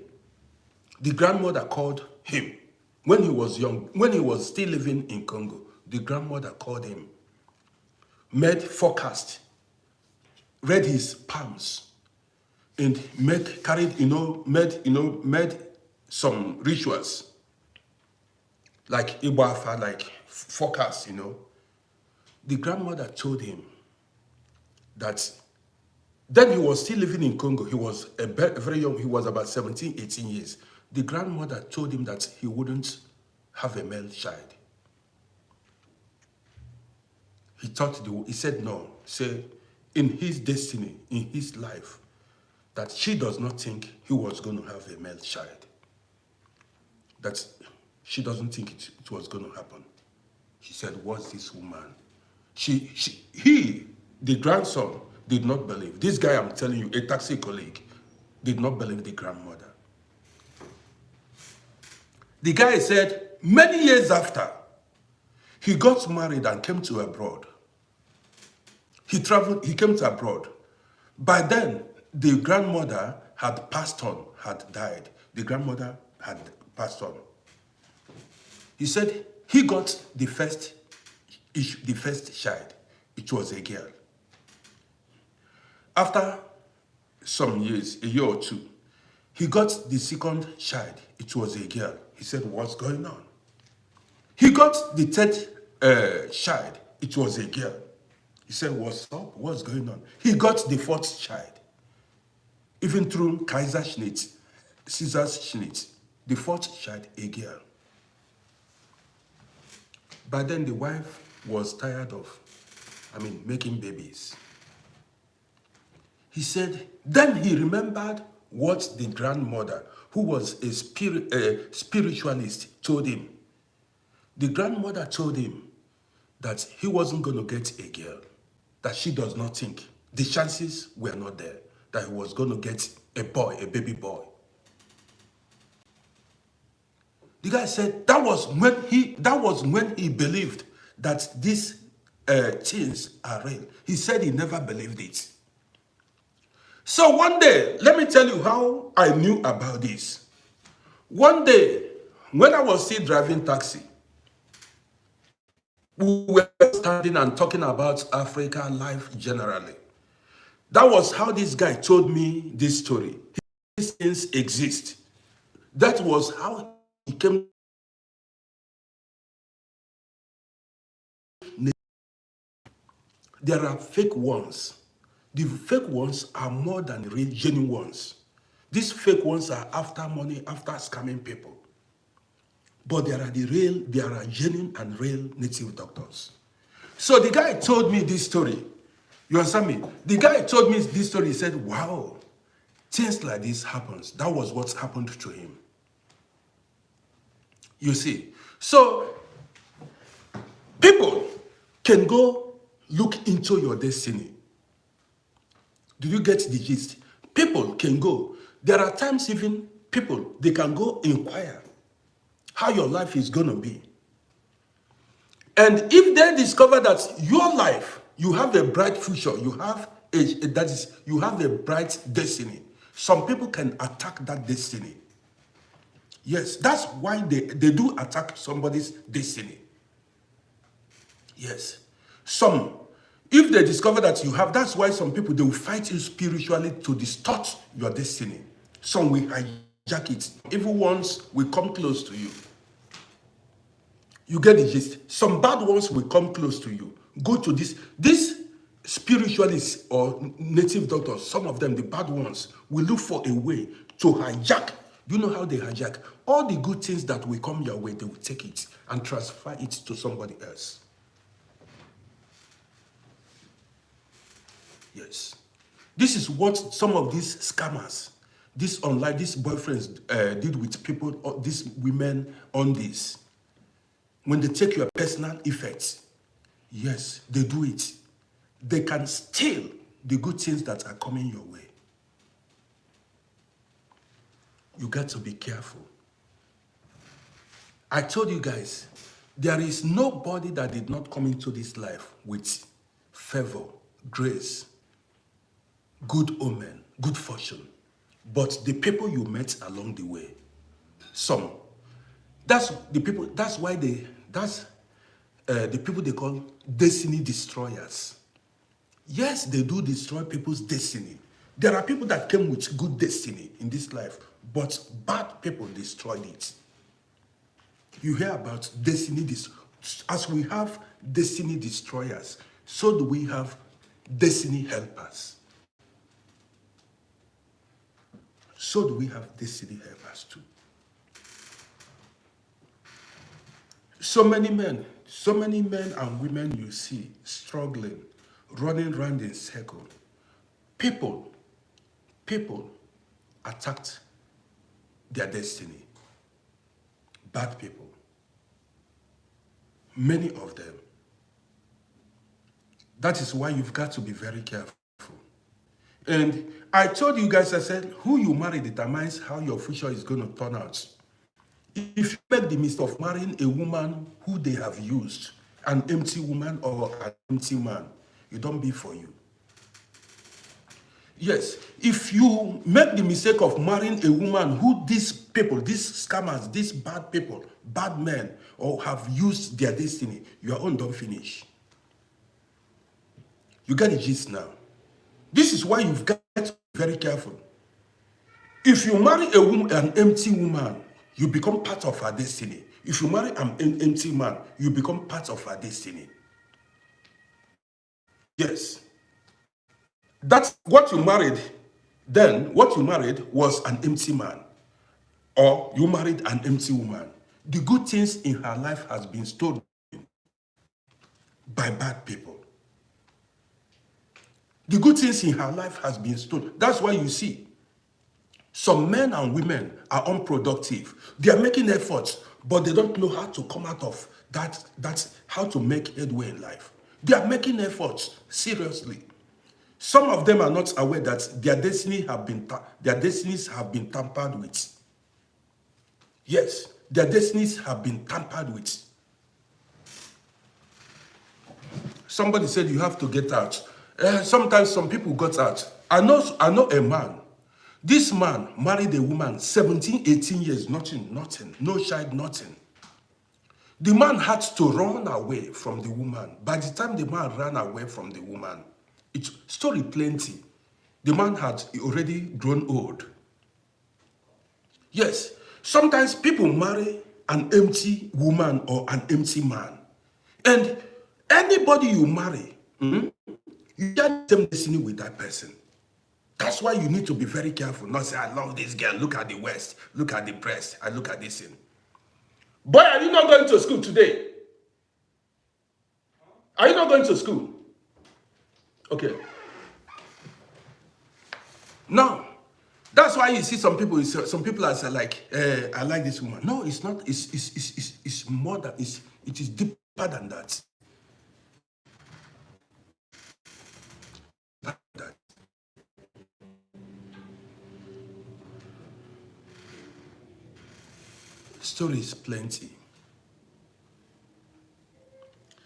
[SPEAKER 1] the grandmother called him. When he was young, when he was still living in Congo, the grandmother called him, made forecast, read his palms, and made some rituals like Ibafa, like forecast, you know. The grandmother told him that then he was still living in Congo. He was very young. He was about 17, 18 years. The grandmother told him that he wouldn't have a male child. He said no. Say, in his destiny, in his life, that she does not think he was going to have a male child. That she doesn't think it was going to happen. She said, what's this woman? He, the grandson, did not believe. This guy, I'm telling you, a taxi colleague, did not believe the grandmother. The guy said, many years after, he got married and came to abroad. He traveled, he came to abroad. By then, the grandmother had passed on, had died. The grandmother had passed on. He said he got the first child. It was a girl. After some years, a year or two, he got the second child. It was a girl. He said, what's going on? He got the third child. It was a girl. He said, what's up? What's going on? He got the fourth child. Even through Kaiserschnitt, Caesar's Schnitt, the fourth child, a girl. But then the wife was tired of, making babies. He said, then he remembered what the grandmother, who was a spiritualist, told him. The grandmother told him that he wasn't going to get a girl, that she does not think. The chances were not there, that he was going to get a boy, a baby boy. The guy said that was when he believed that these things are real. He said he never believed it. So one day, let me tell you how I knew about this. One day, when I was still driving taxi, we were standing and talking about Africa life generally. That was how this guy told me this story. These things exist. That was how he came. There are fake ones. The fake ones are more than the genuine ones. These fake ones are after money, after scamming people. But there are genuine and real native doctors. So the guy told me this story. You understand me? The guy told me this story. He said, wow, things like this happens. That was what happened to him. You see? So people can go look into your destiny. Do you get the gist? People can go. There are times even people, they can go inquire how your life is going to be. And if they discover that your life, you have a bright future, you have a bright destiny, some people can attack that destiny. Yes, that's why they do attack somebody's destiny. Yes. If they discover that you have, that's why some people, they will fight you spiritually to distort your destiny. Some will hijack it. Evil ones will come close to you. You get the gist. Some bad ones will come close to you. Go to this spiritualists or native doctors, some of them, the bad ones, will look for a way to hijack. Do you know how they hijack? All the good things that will come your way, they will take it and transfer it to somebody else. Yes. This is what some of these scammers, these boyfriends did with people, these women on this. When they take your personal effects, yes, they do it. They can steal the good things that are coming your way. You got to be careful. I told you guys, there is nobody that did not come into this life with favor, grace, good omen, good fortune. But the people you met along the way, that's the people they call destiny destroyers. Yes, they do destroy people's destiny. There are people that came with good destiny in this life, but bad people destroyed it. You hear about destiny as we have destiny destroyers, so do we have destiny helpers. So do we have destiny helpers too. So many men and women you see struggling, running around in circle. People attacked their destiny. Bad people. Many of them. That is why you've got to be very careful. And I told you guys, I said, who you marry determines how your future is going to turn out. If you make the mistake of marrying a woman who they have used, an empty woman or an empty man, it don't be for you. Yes, if you make the mistake of marrying a woman who these people, these scammers, these bad people, bad men, or have used their destiny, your own don't finish. You get the gist now. This is why you've got to be very careful. If you marry a woman, an empty woman, you become part of her destiny. If you marry an empty man, you become part of her destiny. Yes. That's what you married. Then what you married was an empty man. Or you married an empty woman. The good things in her life has been stolen by bad people. The good things in her life has been stolen. That's why you see some men and women are unproductive. They are making efforts, but they don't know how to come out of that. That's how to make headway in life. They are making efforts, seriously. Some of them are not aware that their destinies have been tampered with. Yes, their destinies have been tampered with. Somebody said you have to get out. Sometimes some people got out. I know a man. This man married a woman, 17, 18 years, nothing, no child, nothing. The man had to run away from the woman. By the time the man ran away from the woman, it's story plenty. The man had already grown old. Yes, sometimes people marry an empty woman or an empty man. And anybody you marry, you share the same destiny with that person. That's why you need to be very careful. Not say, I love this girl, look at the waist, look at the breast, I look at this thing. Boy, are you not going to school today? Are you not going to school? Okay. No. That's why you see some people are like, I like this woman. No, it's not. It's more than, it is deeper than that. That stories plenty.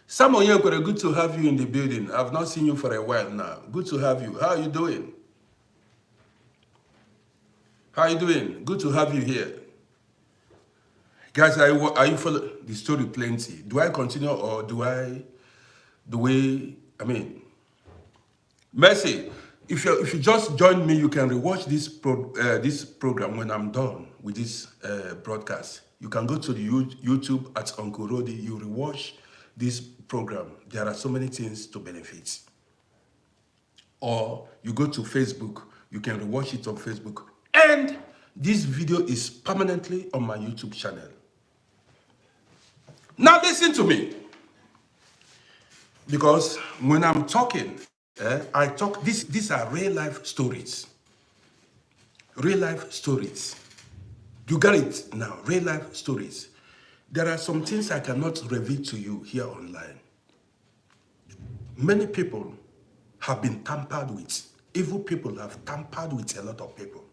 [SPEAKER 1] Some of you, good to have you in the building. I've not seen you for a while now. Good to have you. How are you doing? How are you doing? Good to have you here. Guys, are you follow the story plenty? Do I continue or I mean, Mercy, if you just join me, you can rewatch this program when I'm done with this broadcast. You can go to the YouTube at Uncle RODDY. You rewatch this program. There are so many things to benefit. Or you go to Facebook. You can rewatch it on Facebook. And this video is permanently on my YouTube channel. Now listen to me. Because when I'm talking, I talk, these are real life stories. Real life stories. You got it now, real life stories. There are some things I cannot reveal to you here online. Many people have been tampered with. Evil people have tampered with a lot of people.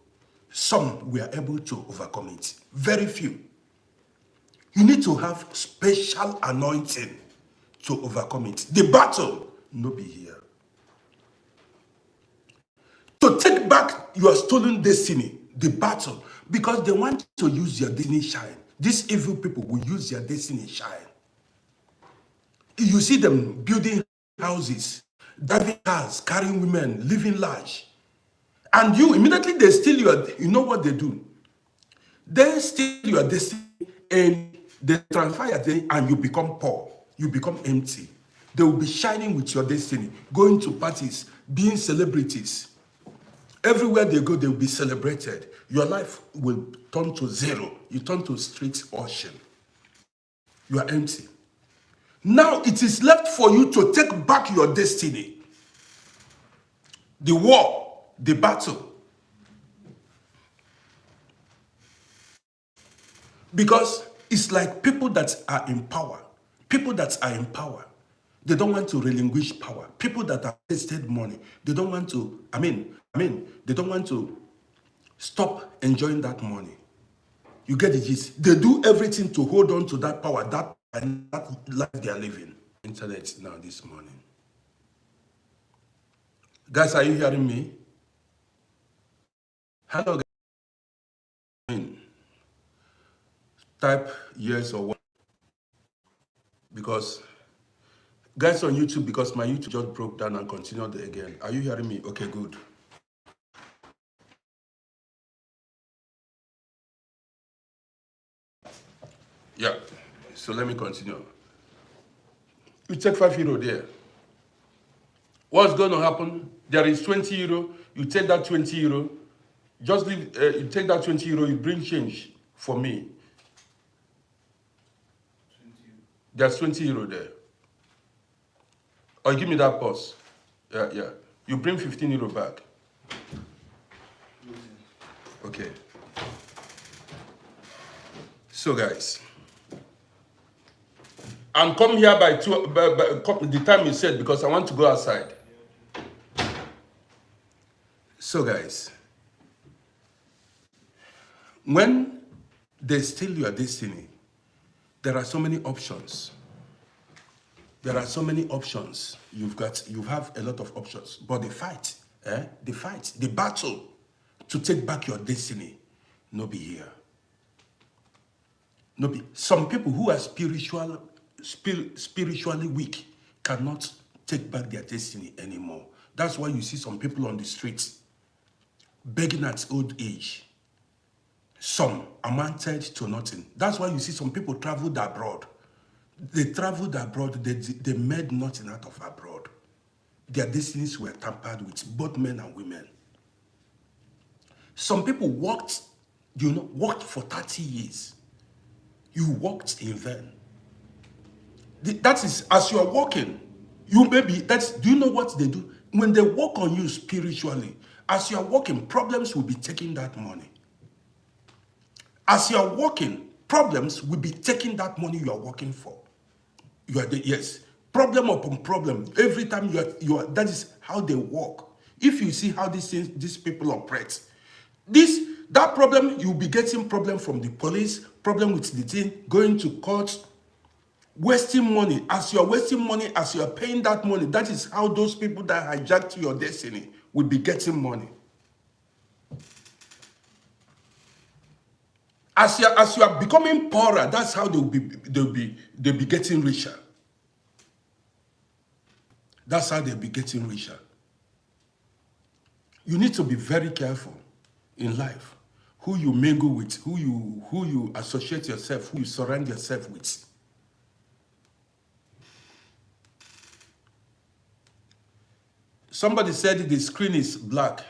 [SPEAKER 1] Some were able to overcome it. Very few. You need to have special anointing to overcome it. The battle no be here. To take back your stolen destiny, the battle, because they want to use your destiny shine. These evil people will use your destiny shine. You see them building houses, driving cars, carrying women, living large. And you, immediately they steal you know what they do? They steal your destiny and they transfer your destiny and you become poor. You become empty. They will be shining with your destiny, going to parties, being celebrities. Everywhere they go, they will be celebrated. Your life will turn to zero. You turn to street ocean. You are empty. Now it is left for you to take back your destiny. The war, the battle. Because it's like people that are in power. People that are in power. They don't want to relinquish power. People that have wasted money. They don't want to, they don't want to stop enjoying that money. You get the gist. They do everything to hold on to that power, that life they are living. Internet now this morning. Guys, are you hearing me? Hello, guys. Type yes or what? Because, guys on YouTube, because my YouTube just broke down and continued again. Are you hearing me? Okay, good. Yeah, so let me continue. You take €5 there. What's going to happen? There is €20. You take that €20. Just leave. You take that €20. You bring change for me. There's €20 there. Or give me that purse. Yeah. You bring €15 back. Okay. So guys, I'm coming here by the time you said, because I want to go outside. So guys, when they steal your destiny, there are so many options. There are so many options. You have a lot of options. But the fight, the battle to take back your destiny, no be here. No be. Some people who are spiritually weak cannot take back their destiny anymore. That's why you see some people on the streets begging at old age. Some amounted to nothing. That's why you see some people traveled abroad. They traveled abroad, they made nothing out of abroad. Their destinies were tampered with, both men and women. Some people worked for 30 years. You walked in vain. That is, as you are walking, you may be, do you know what they do? When they work on you spiritually, as you are walking, problems will be taking that money. As you are walking, problems will be taking that money you are working for. You are yes, problem upon problem. Every time that is how they work. If you see how these people operate, that problem, you'll be getting problem from the police, problem with the thing, going to court, wasting money. As you're wasting money, as you're paying that money, that is how those people that hijacked your destiny will be getting money. As you are becoming poorer, that's how they'll be getting richer. That's how they'll be getting richer. You need to be very careful in life. Who you mingle with, who you associate yourself, who you surround yourself with. Somebody said the screen is black.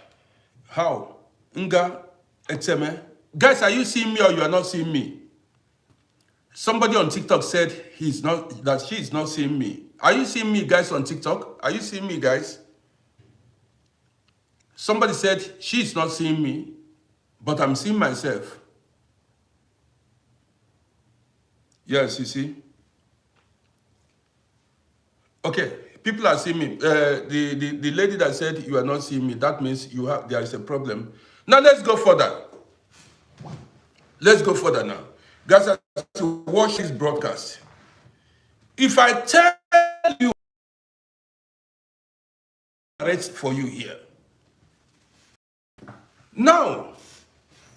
[SPEAKER 1] How? Nga eteme. Guys, are you seeing me or you are not seeing me? Somebody on TikTok said she is not seeing me. Are you seeing me, guys, on TikTok? Are you seeing me, guys? Somebody said she is not seeing me, but I'm seeing myself. Yes, you see. Okay, people are seeing me. The lady that said you are not seeing me, that means there is a problem. Now let's go further. Let's go further now. Guys, as you watch this broadcast, if I tell you for you here. Now,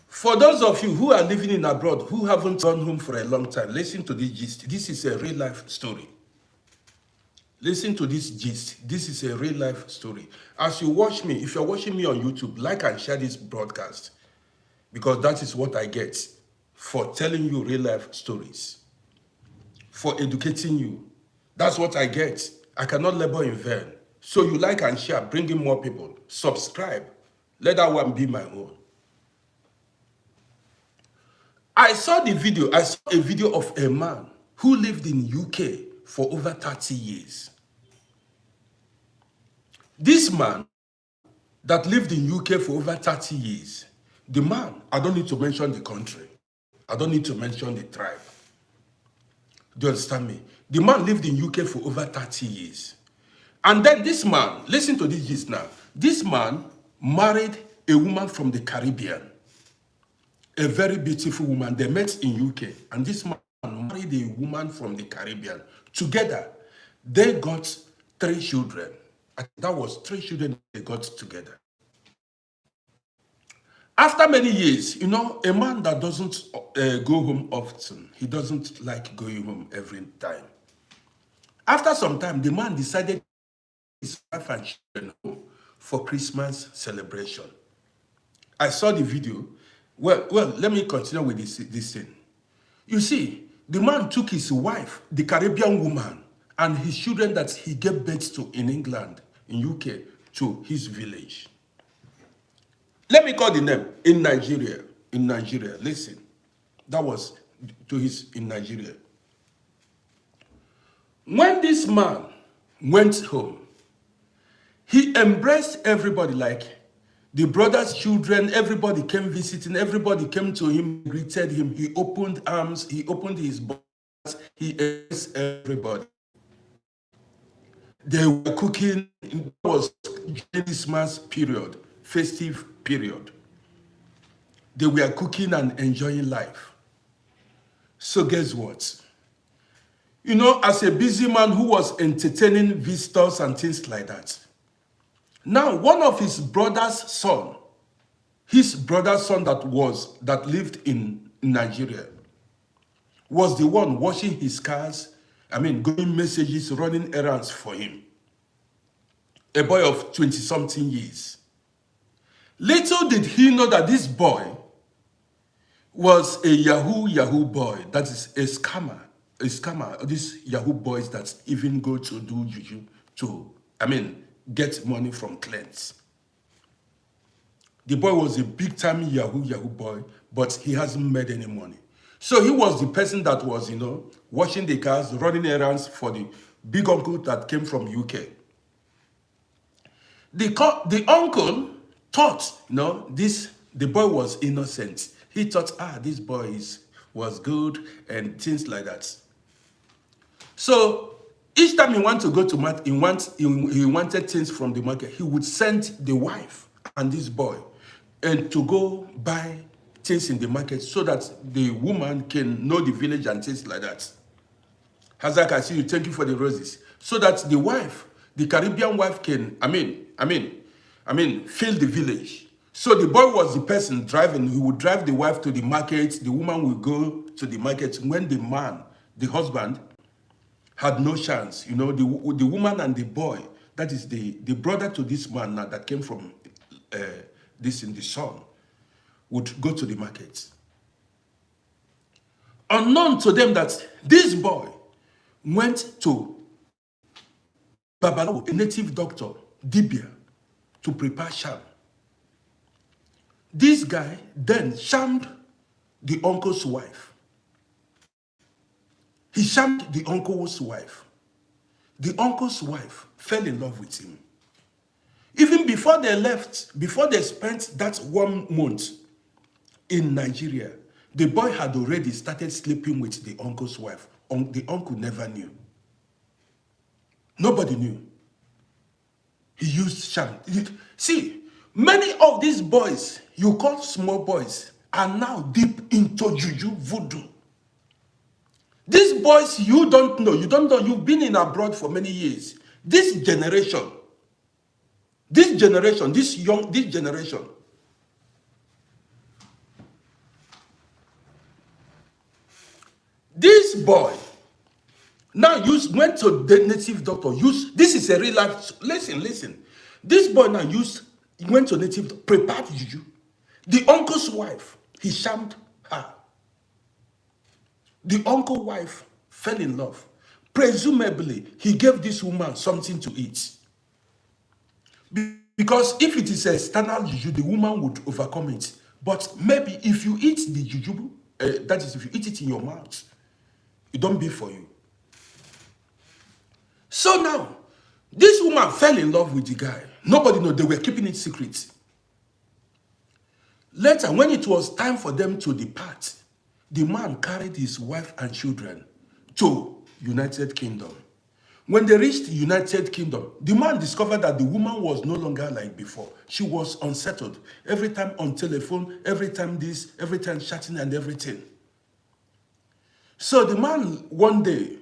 [SPEAKER 1] for those of you who are living in abroad, who haven't gone home for a long time, listen to this gist. This is a real life story. Listen to this gist. This is a real life story. As you watch me, if you're watching me on YouTube, like and share this broadcast, because that is what I get for telling you real life stories, for educating you. That's what I get. I cannot labor in vain. So you like and share, bring in more people. Subscribe. Let that one be my own. I saw a video of a man who lived in UK for over 30 years. This man that lived in UK for over 30 years, the man, I don't need to mention the country. I don't need to mention the tribe. Do you understand me? The man lived in UK for over 30 years. And then this man, listen to this gist now. This man married a woman from the Caribbean. A very beautiful woman. They met in UK. And this man married a woman from the Caribbean. Together, they got 3 children. That was 3 children they got together. After many years, you know, a man that doesn't go home often, he doesn't like going home every time. After some time, the man decided his wife and children home for Christmas celebration. I saw the video. Well, let me continue with this thing. You see, the man took his wife, the Caribbean woman, and his children that he gave birth to in England, in UK, to his village. Let me call the name. In Nigeria. In Nigeria. Listen. That was in Nigeria. When this man went home, he embraced everybody, like the brothers' children, everybody came visiting, everybody came to him, greeted him, he opened arms, he opened his box, he embraced everybody. They were cooking. It was Christmas period, festive period. They were cooking and enjoying life. So guess what? You know, as a busy man who was entertaining visitors and things like that, now one of his brother's son that lived in Nigeria, was the one washing his cars, going messages, running errands for him. A boy of 20-something years. Little did he know that this boy was a Yahoo boy, that is a scammer. These Yahoo boys that even go to do juju to, get money from clients. The boy was a big-time Yahoo boy, but he hasn't made any money. So he was the person that was, washing the cars, running errands for the big uncle that came from UK. The uncle thought, the boy was innocent. He thought, this boy was good and things like that. So each time he wanted to go to market, he wanted things from the market, he would send the wife and this boy and to go buy things in the market so that the woman can know the village and things like that. Hazak, I see you. Thank you for the roses. So that the wife, the Caribbean wife can, fill the village. So the boy was the person driving. He would drive the wife to the market. The woman would go to the market. When the man, the husband, had no chance, the woman and the boy, that is the brother to this man now that came from this in the son, would go to the market. Unknown to them that this boy went to Babalawo, a native doctor, Dibia, to prepare sham. This guy then shammed the uncle's wife. He shammed the uncle's wife. The uncle's wife fell in love with him. Even before they left, before they spent that 1 month in Nigeria, the boy had already started sleeping with the uncle's wife. The uncle never knew. Nobody knew. He used sham. See, many of these boys, you call small boys, are now deep into juju, voodoo. These boys, you don't know, you've been in abroad for many years. This generation, this generation, this boy now went to the native doctor, this is a real life, listen. This boy now went to native, prepared juju. The uncle's wife, he shammed her. The uncle's wife fell in love. Presumably, he gave this woman something to eat. Because if it is a standard juju, the woman would overcome it. But maybe if you eat the juju, that is, if you eat it in your mouth, it don't be for you. So now, this woman fell in love with the guy. Nobody knows. They were keeping it secret. Later, when it was time for them to depart, the man carried his wife and children to United Kingdom. When they reached the United Kingdom, the man discovered that the woman was no longer like before. She was unsettled. Every time on telephone, every time this, every time chatting and everything. So the man one day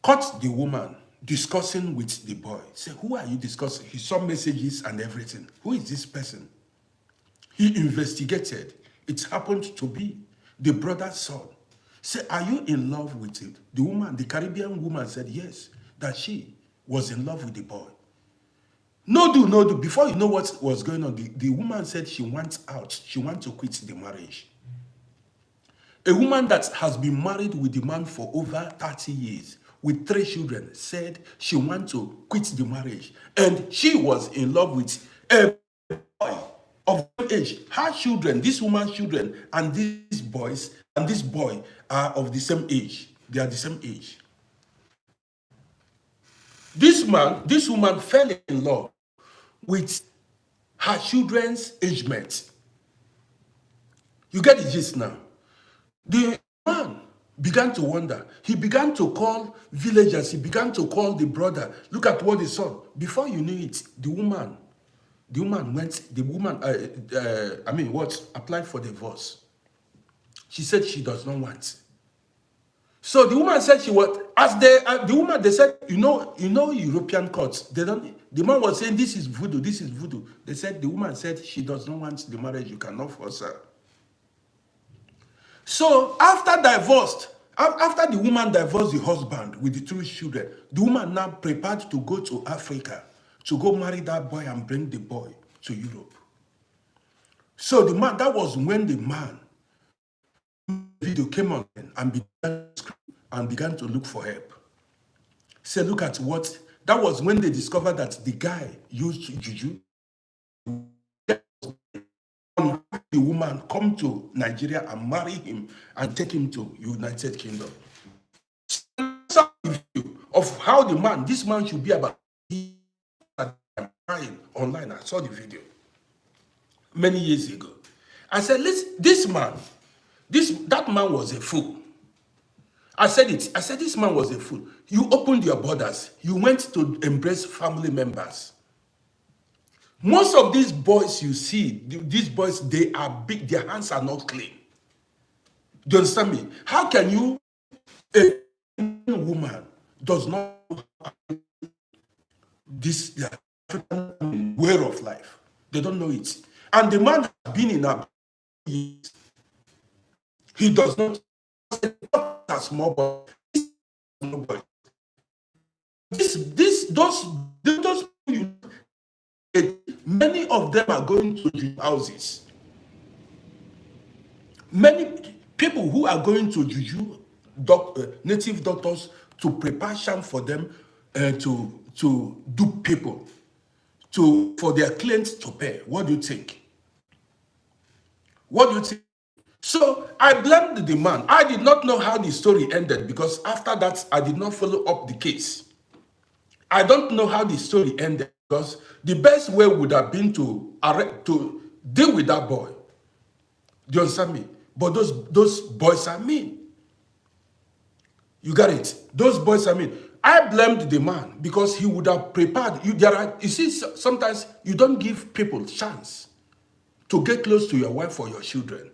[SPEAKER 1] caught the woman discussing with the boy. Say, who are you discussing? He saw messages and everything. Who is this person? He investigated. It happened to be the brother's son. Say, are you in love with it? The woman, the Caribbean woman said yes, that she was in love with the boy. No do. Before you know what was going on, the woman said she wants out. She wants to quit the marriage. A woman that has been married with the man for over 30 years, with 3 children, said she wants to quit the marriage. And she was in love with a boy of age. Her children, this woman's children, and these boys, and this boy are of the same age. They are the same age. This woman fell in love with her children's age mate. You get the gist now. The man began to wonder. He began to call villagers. He began to call the brother. Look at what he saw. Before you knew it, the woman applied for divorce. She said she does not want. So the woman said she was, they said, European courts, they don't, the man was saying, this is voodoo. They said, the woman said she does not want the marriage, you cannot force her. So after the woman divorced the husband with the 3 children, the woman now prepared to go to Africa to go marry that boy and bring the boy to Europe. So that was when the man video came on and began to look for help. Say, look at what, that was when they discovered that the guy used juju. the woman come to Nigeria and marry him and take him to United Kingdom. Of how this man should be about crying online. I saw the video many years ago. I said, listen, that man was a fool. I said it. I said, this man was a fool. You opened your borders. You went to embrace family members. Most of these boys you see, these boys, they are big. Their hands are not clean. Do you understand me? How can you, a woman does not have this African way of life? They don't know it. And the man has been in a years. He does not a small boy. Those many of them are going to the houses. Many people who are going to juju native doctors to prepare sham for them to do people for their clients to pay. What do you think? What do you think? So I blamed the man. I did not know how the story ended because after that I did not follow up the case. I don't know how the story ended because the best way would have been to deal with that boy. Do you understand me? But those boys are mean. You got it? Those boys are mean. I blamed the man because he would have prepared. You see, sometimes you don't give people chance to get close to your wife or your children.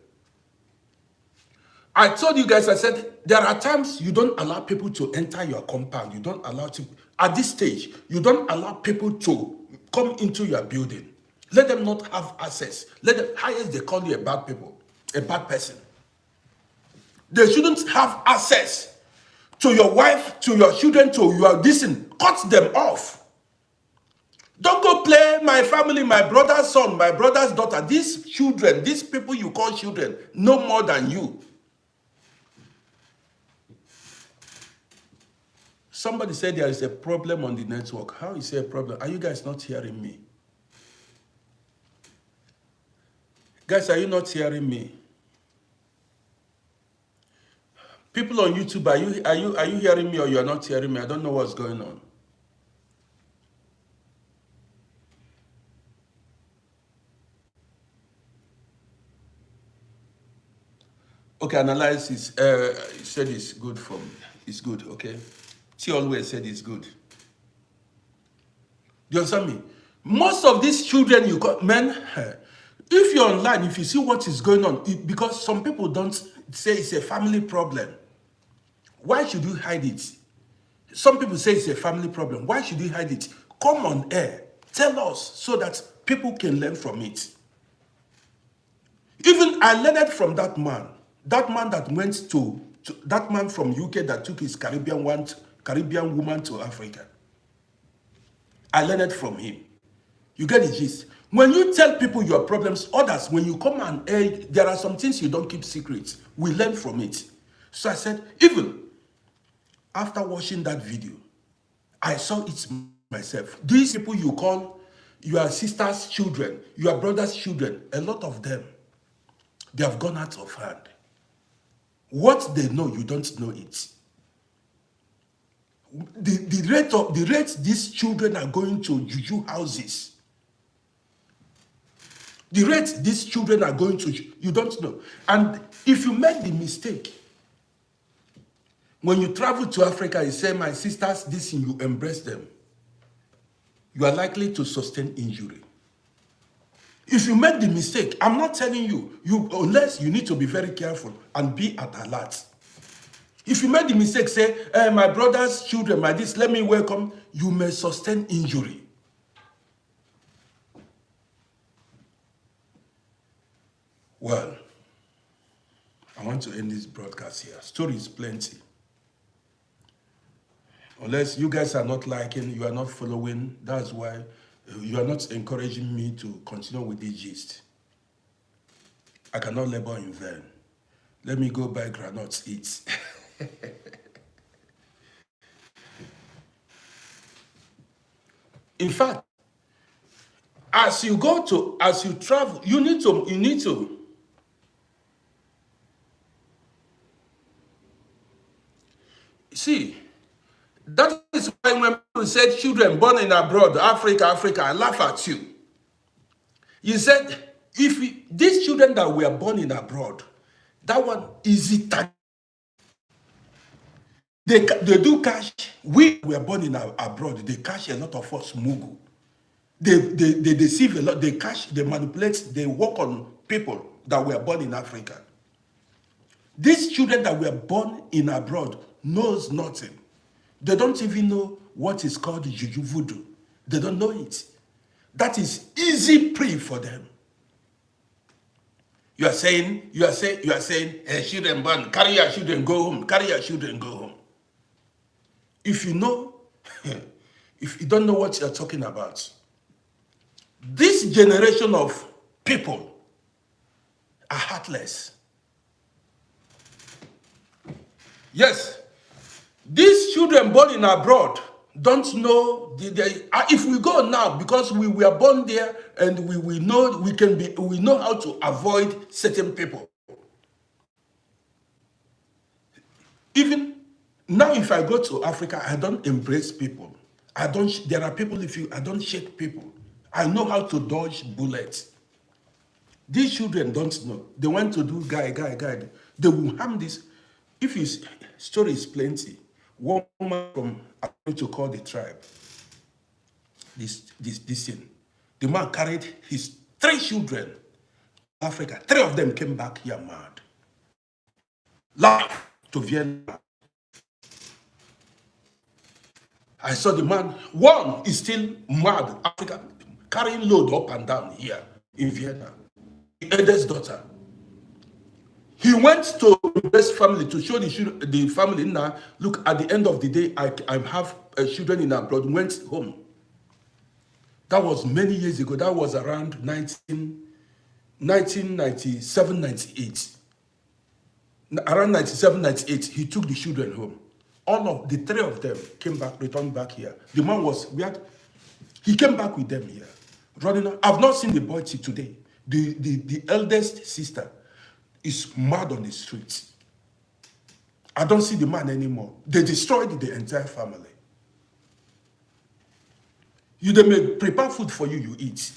[SPEAKER 1] I told you guys, I said, there are times you don't allow people to enter your compound. You don't allow at this stage, you don't allow people to come into your building. Let them not have access. Let them, highest they call you a bad person. They shouldn't have access to your wife, to your children, to your listen. Cut them off. Don't go play my family, my brother's son, my brother's daughter. These children, these people you call children, no more than you. Somebody said there is a problem on the network. How is there a problem? Are you guys not hearing me? Guys, are you not hearing me? People on YouTube, are you hearing me or you are not hearing me? I don't know what's going on. Okay, analysis. He said it's good for me. It's good, okay? She always said it's good. Do you understand me? Most of these children you got, men, if you're online, if you see what is going on, because some people don't say it's a family problem. Why should you hide it? Some people say it's a family problem. Why should you hide it? Come on air. Tell us so that people can learn from it. Even I learned from that man that went to that man from UK that took his Caribbean woman to Africa. I learned from him. You get the gist. When you tell people your problems, others, when you come and air, there are some things you don't keep secret. We learn from it. So I said, even after watching that video, I saw it myself. These people you call your sister's children, your brother's children, a lot of them, they have gone out of hand. What they know, you don't know it. The rate these children are going to juju houses, the rate these children are going to, you don't know. And if you make the mistake, when you travel to Africa, you say, my sisters, this thing, you embrace them, you are likely to sustain injury. If you make the mistake, I'm not telling you, unless you need to be very careful and be at alert. If you make the mistake, say, my brother's children, my this, let me welcome, you may sustain injury. Well, I want to end this broadcast here. Stories plenty. Unless you guys are not liking, you are not following, that's why you are not encouraging me to continue with this gist. I cannot labor in vain. Let me go buy granuts, eat. In fact, as you travel, you need to See, that is why when people said children born in abroad, Africa, Africa, I laugh at you. You said, these children that were born in abroad, that one is it. They do cash. We were born in abroad. They cash a lot of us smuggle. They deceive a lot. They cash. They manipulate. They work on people that were born in Africa. These children that were born in abroad knows nothing. They don't even know what is called juju voodoo. They don't know it. That is easy prey for them. You are saying, children born, carry your children, go home, carry your children, go home. If you know, if you don't know what you're talking about, this generation of people are heartless. Yes, these children born in abroad don't know. If we go now, because we were born there and we know we know how to avoid certain people. Even now, if I go to Africa, I don't embrace people. There are people, I don't shake people. I know how to dodge bullets. These children don't know. They want to do guy. They will harm this. If his story is plenty, one man from, I'm going to call the tribe, this thing. The man carried his 3 children to Africa. 3 of them came back here mad. Live to Vienna. I saw the man, one is still mad, Africa, carrying load up and down here in Vienna. The eldest daughter. He went to his family to show the family now, look, at the end of the day, I have children in abroad, went home. That was many years ago. That was around 1997, 98. Around 97, 98, he took the children home. All of the 3 of them came back, returned back here. The man was, he came back with them here. Running out. I've not seen the boy till today. The eldest sister is mad on the streets. I don't see the man anymore. They destroyed the entire family. They may prepare food for you, you eat.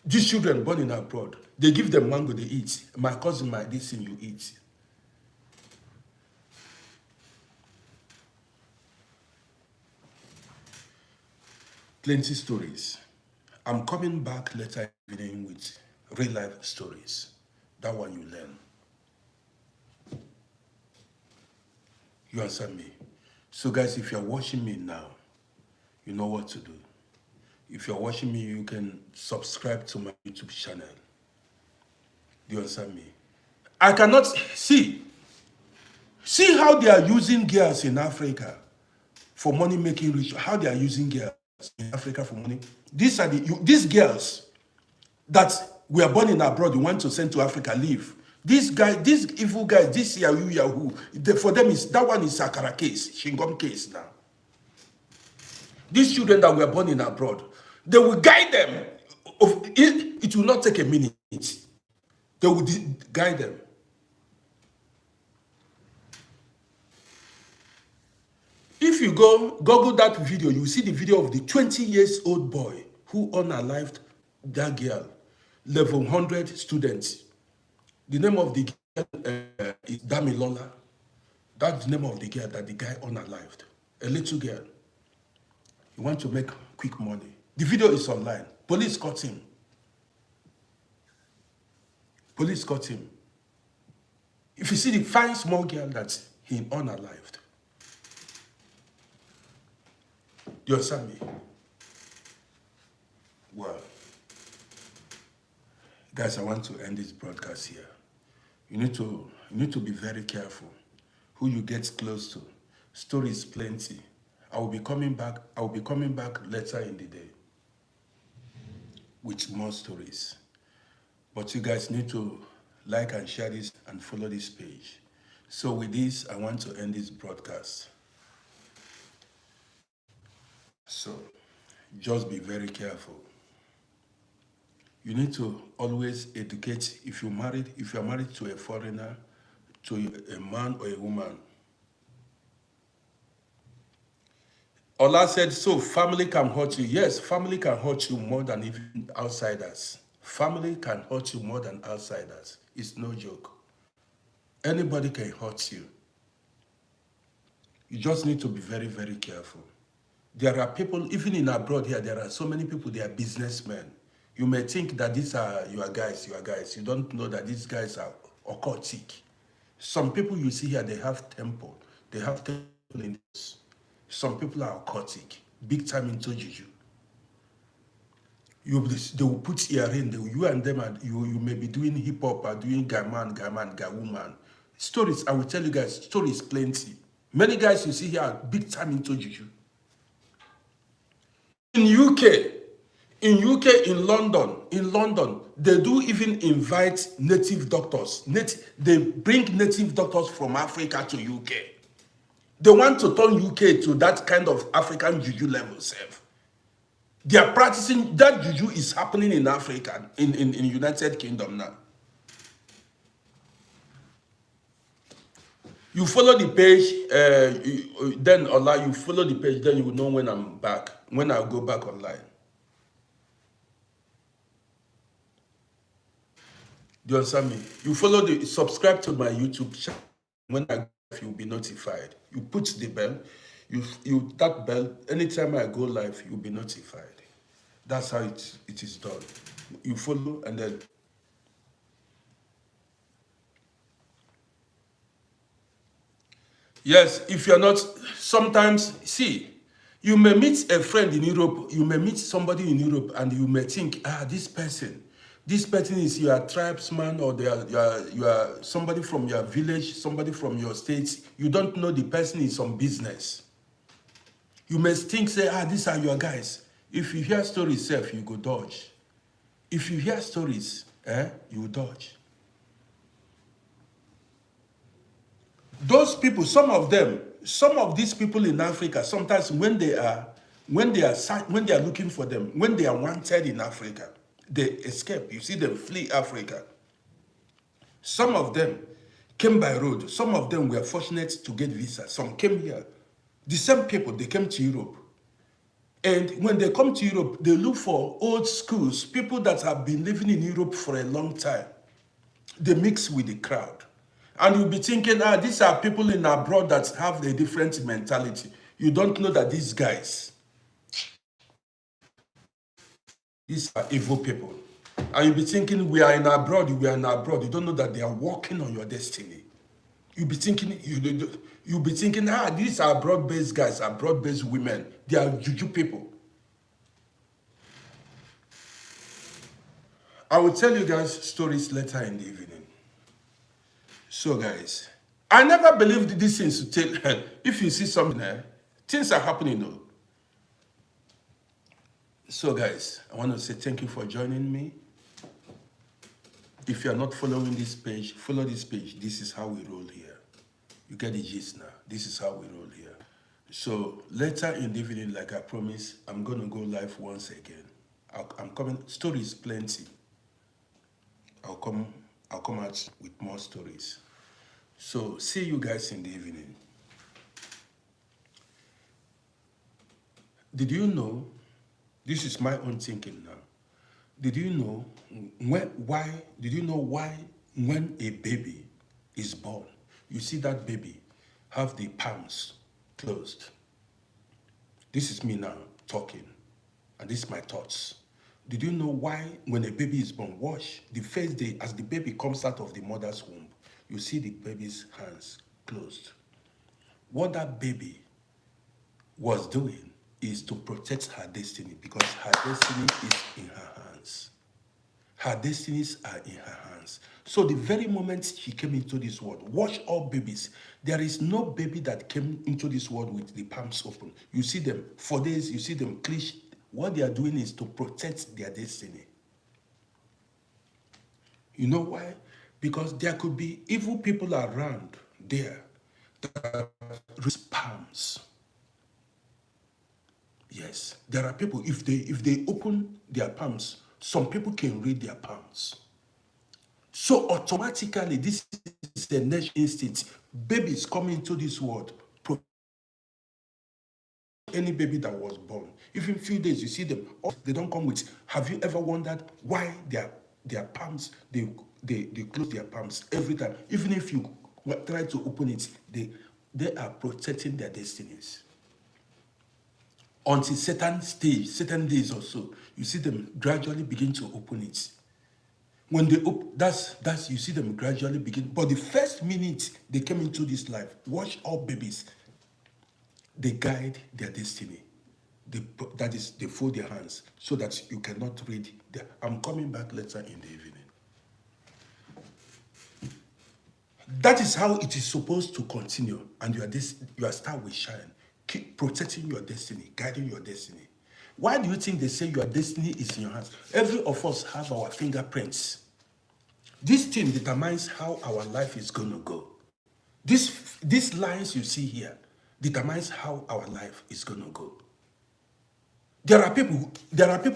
[SPEAKER 1] These children born in abroad, they give them mango, they eat. My cousin, this thing, you eat. Plenty stories. I'm coming back later evening with real life stories. That one you learn. You answer me. So guys, if you're watching me now, you know what to do. If you're watching me, you can subscribe to my YouTube channel. Do you understand me? I cannot see how they are using girls in Africa for money making rich. How they are using girls in Africa for money. These are these girls that were born in abroad, you want to send to Africa, leave. These guys, these evil guys, this Yahoo, for them that one is Sakara case, Shingom case now. These children that were born in abroad, they will guide them. It will not take a minute. They will guide them. If you Google that video, you will see the video of the 20-year-old boy who unalived that girl, level 100 students. The name of the girl is Damilola. That's the name of the girl that the guy unalived. A little girl. He wants to make quick money. The video is online. Police caught him. Police caught him. If you see the fine small girl that he unalived. You understand me? Well, guys, I want to end this broadcast here. You need to be very careful who you get close to. Stories plenty. I will be coming back later in the day with more stories. But you guys need to like and share this and follow this page. So with this, I want to end this broadcast. So just be very careful. You need to always educate. If you're married to a foreigner, to a man or a woman, Ola said, so family can hurt you. Yes, family can hurt you more than even outsiders. Family can hurt you more than outsiders. It's no joke. Anybody can hurt you. You just need to be very, very careful. There are people, even in abroad here, there are so many people, they are businessmen. You may think that these are your guys. You don't know that these guys are occultic. Some people you see here, they have temple. They have temple in this. Some people are occultic, big time into juju. They will put earring. You and them, and you may be doing hip hop or doing guy man, guy woman. Stories, I will tell you guys, stories plenty. Many guys you see here are big time into juju. In UK, in London, they do even invite native doctors. They bring native doctors from Africa to UK. They want to turn UK to that kind of African juju level, self. They are practicing, that juju is happening in Africa, in United Kingdom now. You follow the page, then online, you follow the page, then you will know when I'm back, when I go back online. Do you understand me? You follow subscribe to my YouTube channel. When I go, you'll be notified. You put the bell, you that bell, anytime I go live, you'll be notified. That's how it is done. You follow and then. Yes, if you're not, sometimes, see, you may meet a friend in Europe, you may meet somebody in Europe, and you may think, this person is your tribesman, or you are somebody from your village, somebody from your state. You don't know the person is on business. You may think, say, these are your guys. If you hear stories, self, you go dodge. If you hear stories, you dodge. Those people, some of these people in Africa, sometimes when they are looking for them, when they are wanted in Africa, they escape. You see them flee Africa. Some of them came by road. Some of them were fortunate to get visa. Some came here. The same people, they came to Europe. And when they come to Europe, they look for old schools, people that have been living in Europe for a long time. They mix with the crowd. And you'll be thinking, these are people in abroad that have a different mentality. You don't know that these guys, these are evil people. And you'll be thinking, we are in abroad. You don't know that they are working on your destiny. You'll be thinking, these are abroad-based guys, abroad-based women. They are juju people. I will tell you guys stories later in the evening. So guys, I never believed these things to tell. If you see something, things are happening though. So guys, I want to say thank you for joining me. If you are not following this page, follow this page. This is how we roll here. You get the gist now. This is how we roll here. So later in the evening, like I promised, I'm going to go live once again. I'm coming, stories plenty. I'll come out with more stories. So see you guys in the evening. Did you know, this is my own thinking now. Did you know why when a baby is born, you see that baby have the palms closed? This is me now talking, and this is my thoughts. Did you know why when a baby is born, watch the first day as the baby comes out of the mother's womb, you see the baby's hands closed? What that baby was doing is to protect her destiny, because her destiny is in her hands. Her destinies are in her hands. So the very moment she came into this world, watch all babies. There is no baby that came into this world with the palms open. You see them for days, you see them clenched. What they are doing is to protect their destiny. You know why? Because there could be evil people around there that raise palms. Yes, there are people, if they open their palms, some people can read their palms. So automatically, this is the next instinct. Babies come into this world, any baby that was born, even few days, you see them, they don't come with. Have you ever wondered why their palms, they close their palms every time? Even if you try to open it, they are protecting their destinies. Until certain days or so, you see them gradually begin to open it. When they open, that's you see them gradually begin. But the first minute they came into this life, watch all babies. They guide their destiny. That is, they fold their hands so that you cannot read. I'm coming back later in the evening. That is how it is supposed to continue. And your star will shine. Keep protecting your destiny, guiding your destiny. Why do you think they say your destiny is in your hands? Every of us have our fingerprints. This thing determines how our life is going to go. These lines you see here determines how our life is going to go. There are people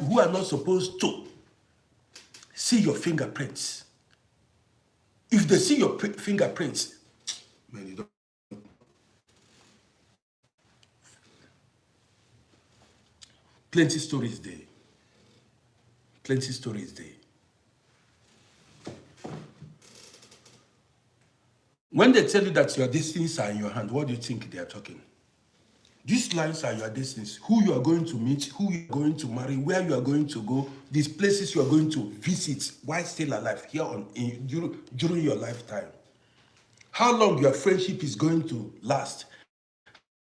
[SPEAKER 1] who are not supposed to see your fingerprints. If they see your fingerprints, man, you don't. Plenty stories there. Plenty stories there. When they tell you that your destinies are in your hand, what do you think they are talking? These lines are your destinies. Who you are going to meet, who you are going to marry, where you are going to go, these places you are going to visit while still alive here during your lifetime. How long your friendship is going to last.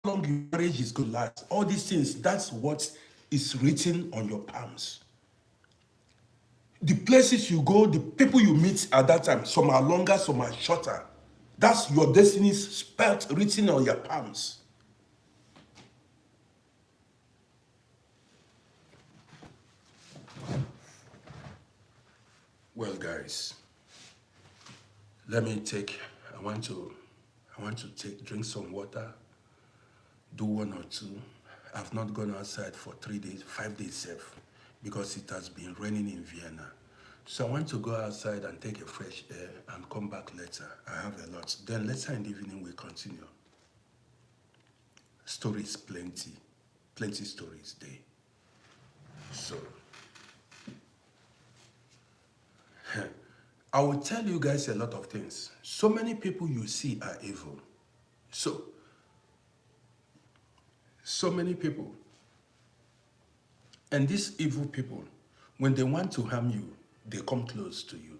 [SPEAKER 1] How long your marriage is going to last. All these things, that's what is written on your palms. The places you go, the people you meet at that time, some are longer, some are shorter. That's your destinies spelled, written on your palms. Well, guys, I want to drink some water, do 1 or 2. I've not gone outside for 3 days, 5 days safe, because it has been raining in Vienna. So I want to go outside and take a fresh air and come back later. I have a lot. Then later in the evening, we'll continue. Stories plenty stories there. So, I will tell you guys a lot of things. So many people you see are evil. So many people. And these evil people, when they want to harm you, they come close to you.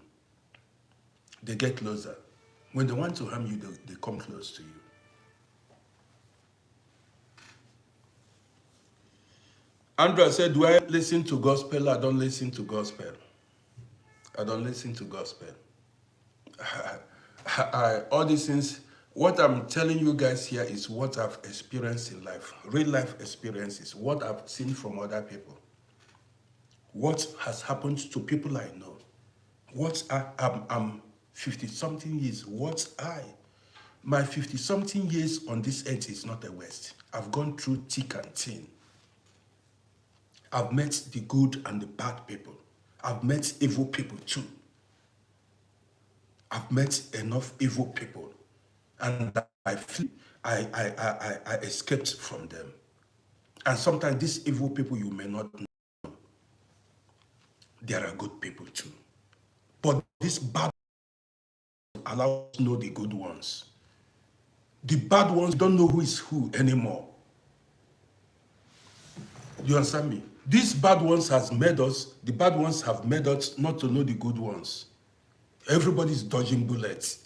[SPEAKER 1] They get closer. When they want to harm you, they come close to you. Andrea said, do I listen to gospel? I don't listen to gospel. I don't listen to gospel. All these things, what I'm telling you guys here is what I've experienced in life. Real life experiences. What I've seen from other people. What has happened to people I know. I'm 50-something years. My 50-something years on this earth is not a waste. I've gone through thick and thin. I've met the good and the bad people. I've met evil people too. I've met enough evil people, and I feel I escaped from them. And sometimes these evil people you may not know. There are good people too. But this bad allows us to know the good ones. The bad ones don't know who is who anymore. You understand me? These bad ones the bad ones have made us not to know the good ones. Everybody's dodging bullets.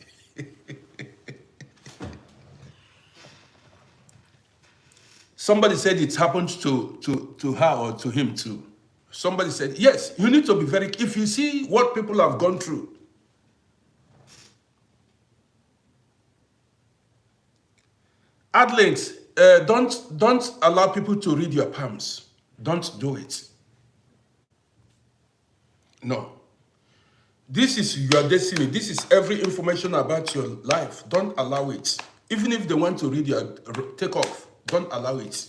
[SPEAKER 1] Somebody said it happened to her or to him too. Somebody said, yes, you need to be very, if you see what people have gone through. Adlinks, don't allow people to read your palms. Don't do it. No. This is your destiny. This is every information about your life. Don't allow it. Even if they want to read your, take off. Don't allow it.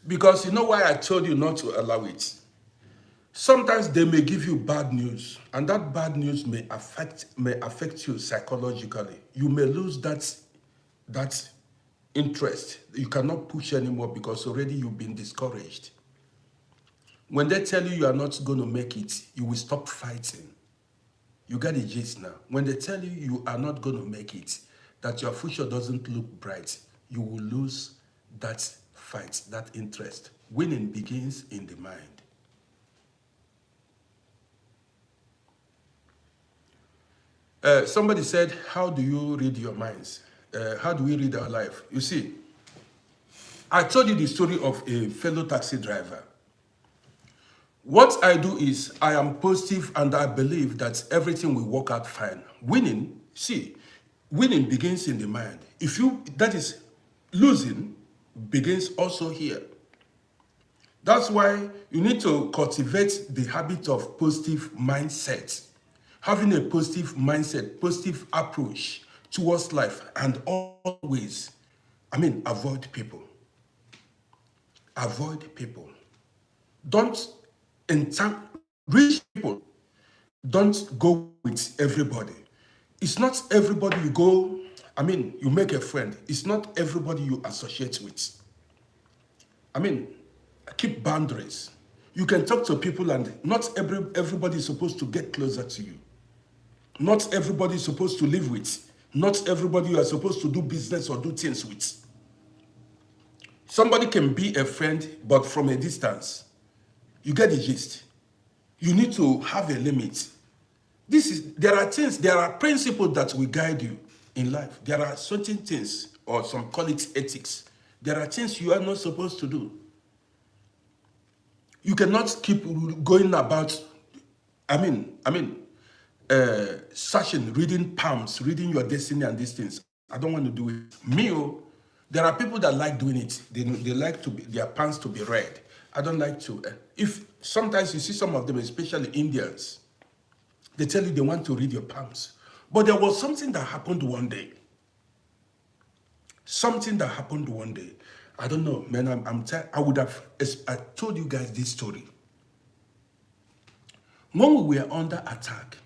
[SPEAKER 1] Because you know why I told you not to allow it? Sometimes they may give you bad news, and that bad news may affect you psychologically. You may lose that interest. You cannot push anymore because already you've been discouraged. When they tell you are not going to make it, you will stop fighting. You get the gist now. When they tell you you are not going to make it, that your future doesn't look bright, you will lose that fight, that interest. Winning begins in the mind. Somebody said, how do you read your minds? How do we read our life? You see, I told you the story of a fellow taxi driver. What I do is I am positive and I believe that everything will work out fine. Winning, see, winning begins in the mind. That is, losing begins also here. That's why you need to cultivate the habit of positive mindset. Having a positive mindset, positive approach towards life, and always, avoid people. Avoid people. Don't rich people. Don't go with everybody. It's not everybody you go, you make a friend. It's not everybody you associate with. Keep boundaries. You can talk to people and not everybody is supposed to get closer to you. Not everybody is supposed to live with. Not everybody you are supposed to do business or do things with. Somebody can be a friend, but from a distance. You get the gist. You need to have a limit. There are principles that will guide you in life. There are certain things, or some call it ethics. There are things you are not supposed to do. You cannot keep going about, searching, reading palms, reading your destiny and these things. I don't want to do it. There are people that like doing it. They like their palms to be read. I don't like to. If sometimes you see some of them, especially Indians, they tell you they want to read your palms. But there was something that happened one day. Something that happened one day. I don't know, man. I told you guys this story. When we were under attack,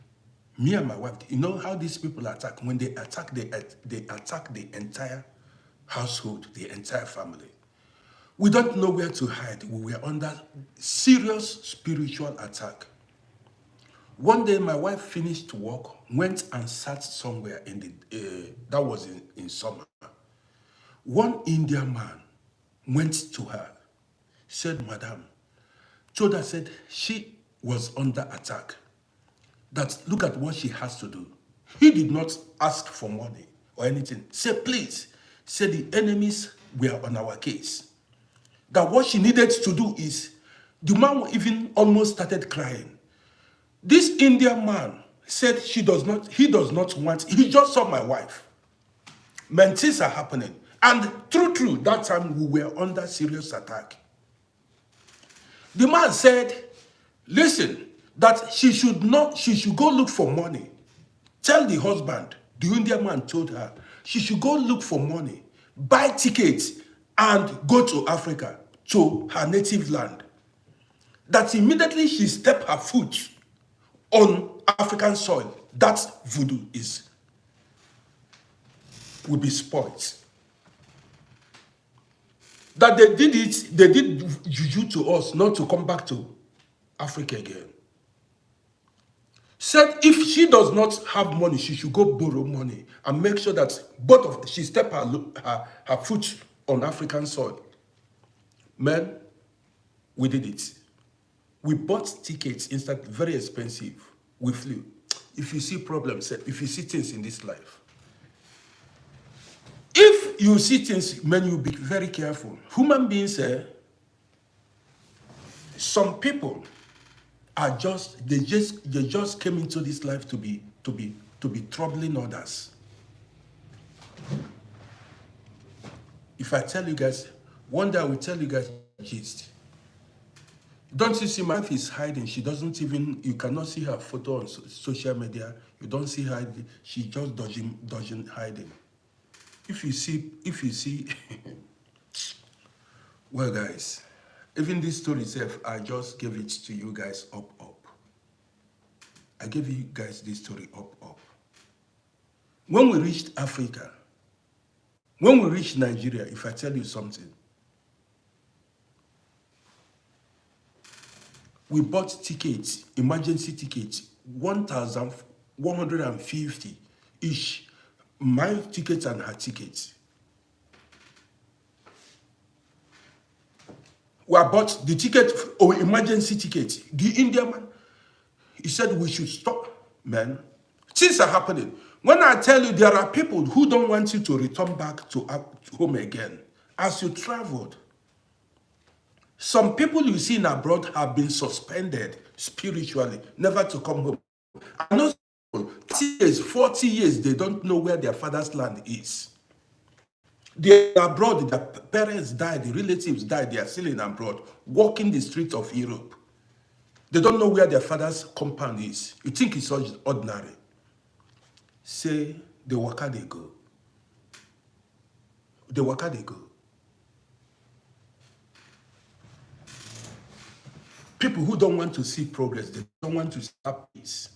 [SPEAKER 1] me and my wife, you know how these people attack? When they attack, they attack the entire household, the entire family. We don't know where to hide. We were under serious spiritual attack. One day, my wife finished work, went and sat somewhere that was in summer. One Indian man went to her, said, Madam, told her, said she was under attack, that look at what she has to do. He did not ask for money or anything. Said, please, said the enemies were on our case. That what she needed to do is, the man even almost started crying. This Indian man said he does not want, he just saw my wife. Man, things are happening. And true, that time we were under serious attack. The man said, listen, that she should go look for money. Tell the husband, the Indian man told her, she should go look for money, buy tickets, and go to Africa, to her native land. That immediately she stepped her foot on African soil, that voodoo will be spoiled. That they did juju to us not to come back to Africa again. Said if she does not have money, she should go borrow money and make sure that she step her foot on African soil. Man, we did it. We bought tickets instant, very expensive. We flew. If you see problems, if you see things in this life, if you see things, man, you be very careful. Human beings, some people are they just came into this life to be troubling others. If I tell you guys, one day I will tell you guys gist. Don't you see my wife is hiding? She doesn't even, you cannot see her photo on social media. You don't see her, she just dodging hiding. If you see, well guys, even this story itself, I just gave it to you guys up. I gave you guys this story up. When we reached Africa, When we reach Nigeria, if I tell you something, we bought tickets, emergency tickets, 1,150 each. My tickets and her tickets. We bought the ticket, or emergency ticket. The Indian man, he said we should stop, man. Things are happening. When I tell you there are people who don't want you to return back to home again as you traveled. Some people you see in abroad have been suspended spiritually, never to come home. I know 30 years, 40 years, they don't know where their father's land is. They are abroad, their parents died, the relatives died, they are still in abroad, walking the streets of Europe. They don't know where their father's compound is. You think it's ordinary. Say, the waka they go. The waka they go. People who don't want to see progress, they don't want to see peace.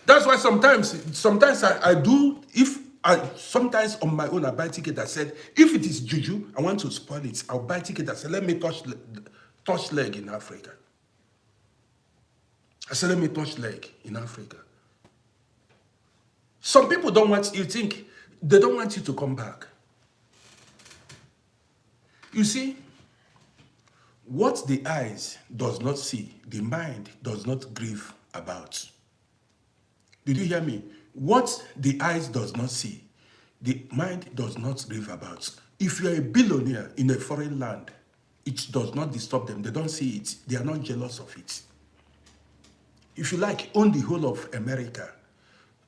[SPEAKER 1] That's why sometimes I do, sometimes on my own I buy ticket. I said, if it is juju, I want to spoil it. I'll buy ticket. I said, let me touch leg in Africa. I said, let me touch leg in Africa. Some people don't want, you think, they don't want you to come back. You see, what the eyes does not see, the mind does not grieve about. Did you hear me? What the eyes does not see, the mind does not grieve about. If you're a billionaire in a foreign land, it does not disturb them. They don't see it. They are not jealous of it. If you like, own the whole of America,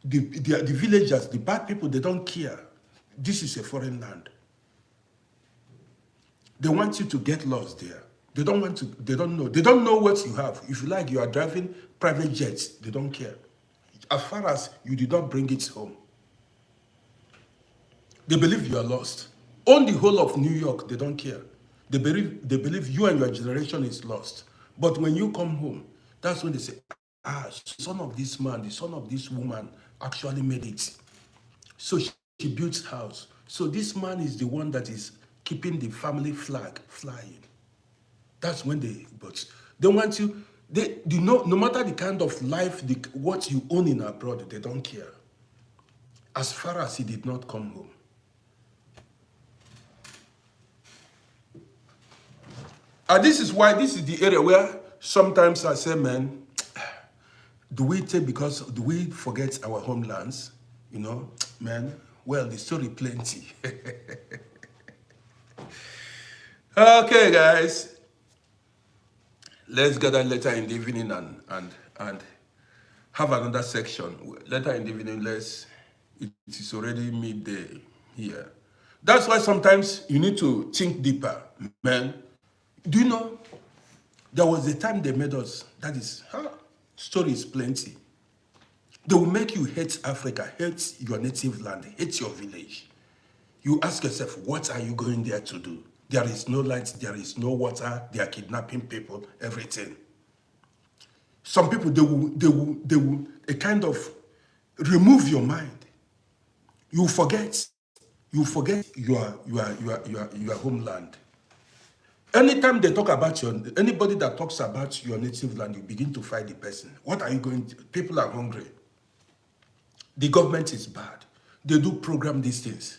[SPEAKER 1] the villagers, the bad people, they don't care. This is a foreign land. They want you to get lost there. They don't want to, they don't know what you have. If you like, you are driving private jets, they don't care. As far as you did not bring it home. They believe you are lost. Own the whole of New York, they don't care. They believe you and your generation is lost. But when you come home, that's when they say, son of this man, the son of this woman actually made it. So she built house. So this man is the one that is keeping the family flag flying. That's when they want you, no matter the kind of life, what you own in abroad, they don't care. As far as he did not come home. And this is why this is the area where sometimes I say, man, do we forget our homelands? You know, man, well, the story plenty. Okay, guys. Let's gather later in the evening and have another section. Later in the evening, it is already midday here. That's why sometimes you need to think deeper, man. Do you know, there was a time they made us, that is, stories plenty. They will make you hate Africa, hate your native land, hate your village. You ask yourself, what are you going there to do? There is no light, there is no water, they are kidnapping people, everything. Some people, they will a kind of remove your mind. You forget your homeland. Anytime they talk about anybody that talks about your native land, you begin to fight the person. What are you going to? People are hungry. The government is bad. They do program these things.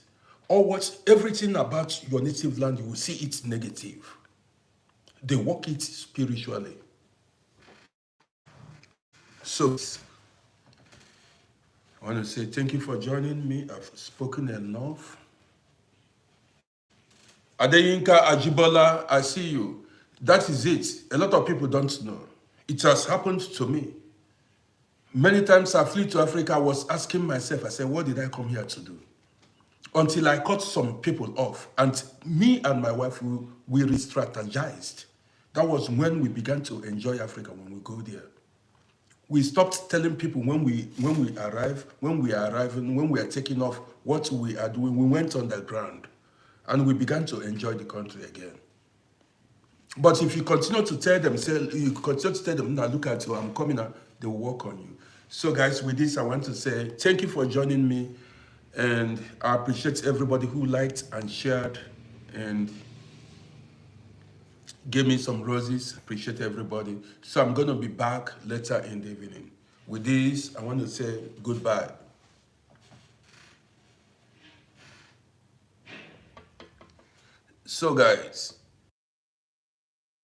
[SPEAKER 1] Or everything about your native land, you will see it negative. They work it spiritually. So, I want to say thank you for joining me. I've spoken enough. Adeyinka Ajibola, I see you. That is it. A lot of people don't know. It has happened to me. Many times I flew to Africa, I was asking myself, I said, what did I come here to do? Until I cut some people off. And me and my wife, we re-strategized. That was when we began to enjoy Africa, when we go there. We stopped telling people when we arrive, when we are arriving, when we are taking off, what we are doing. We went on the ground. And we began to enjoy the country again. But if you continue to tell them, now look at you, I'm coming out, they will work on you. So guys, with this, I want to say thank you for joining me. And I appreciate everybody who liked and shared and gave me some roses. Appreciate everybody. So I'm going to be back later in the evening. With this, I want to say goodbye. So guys,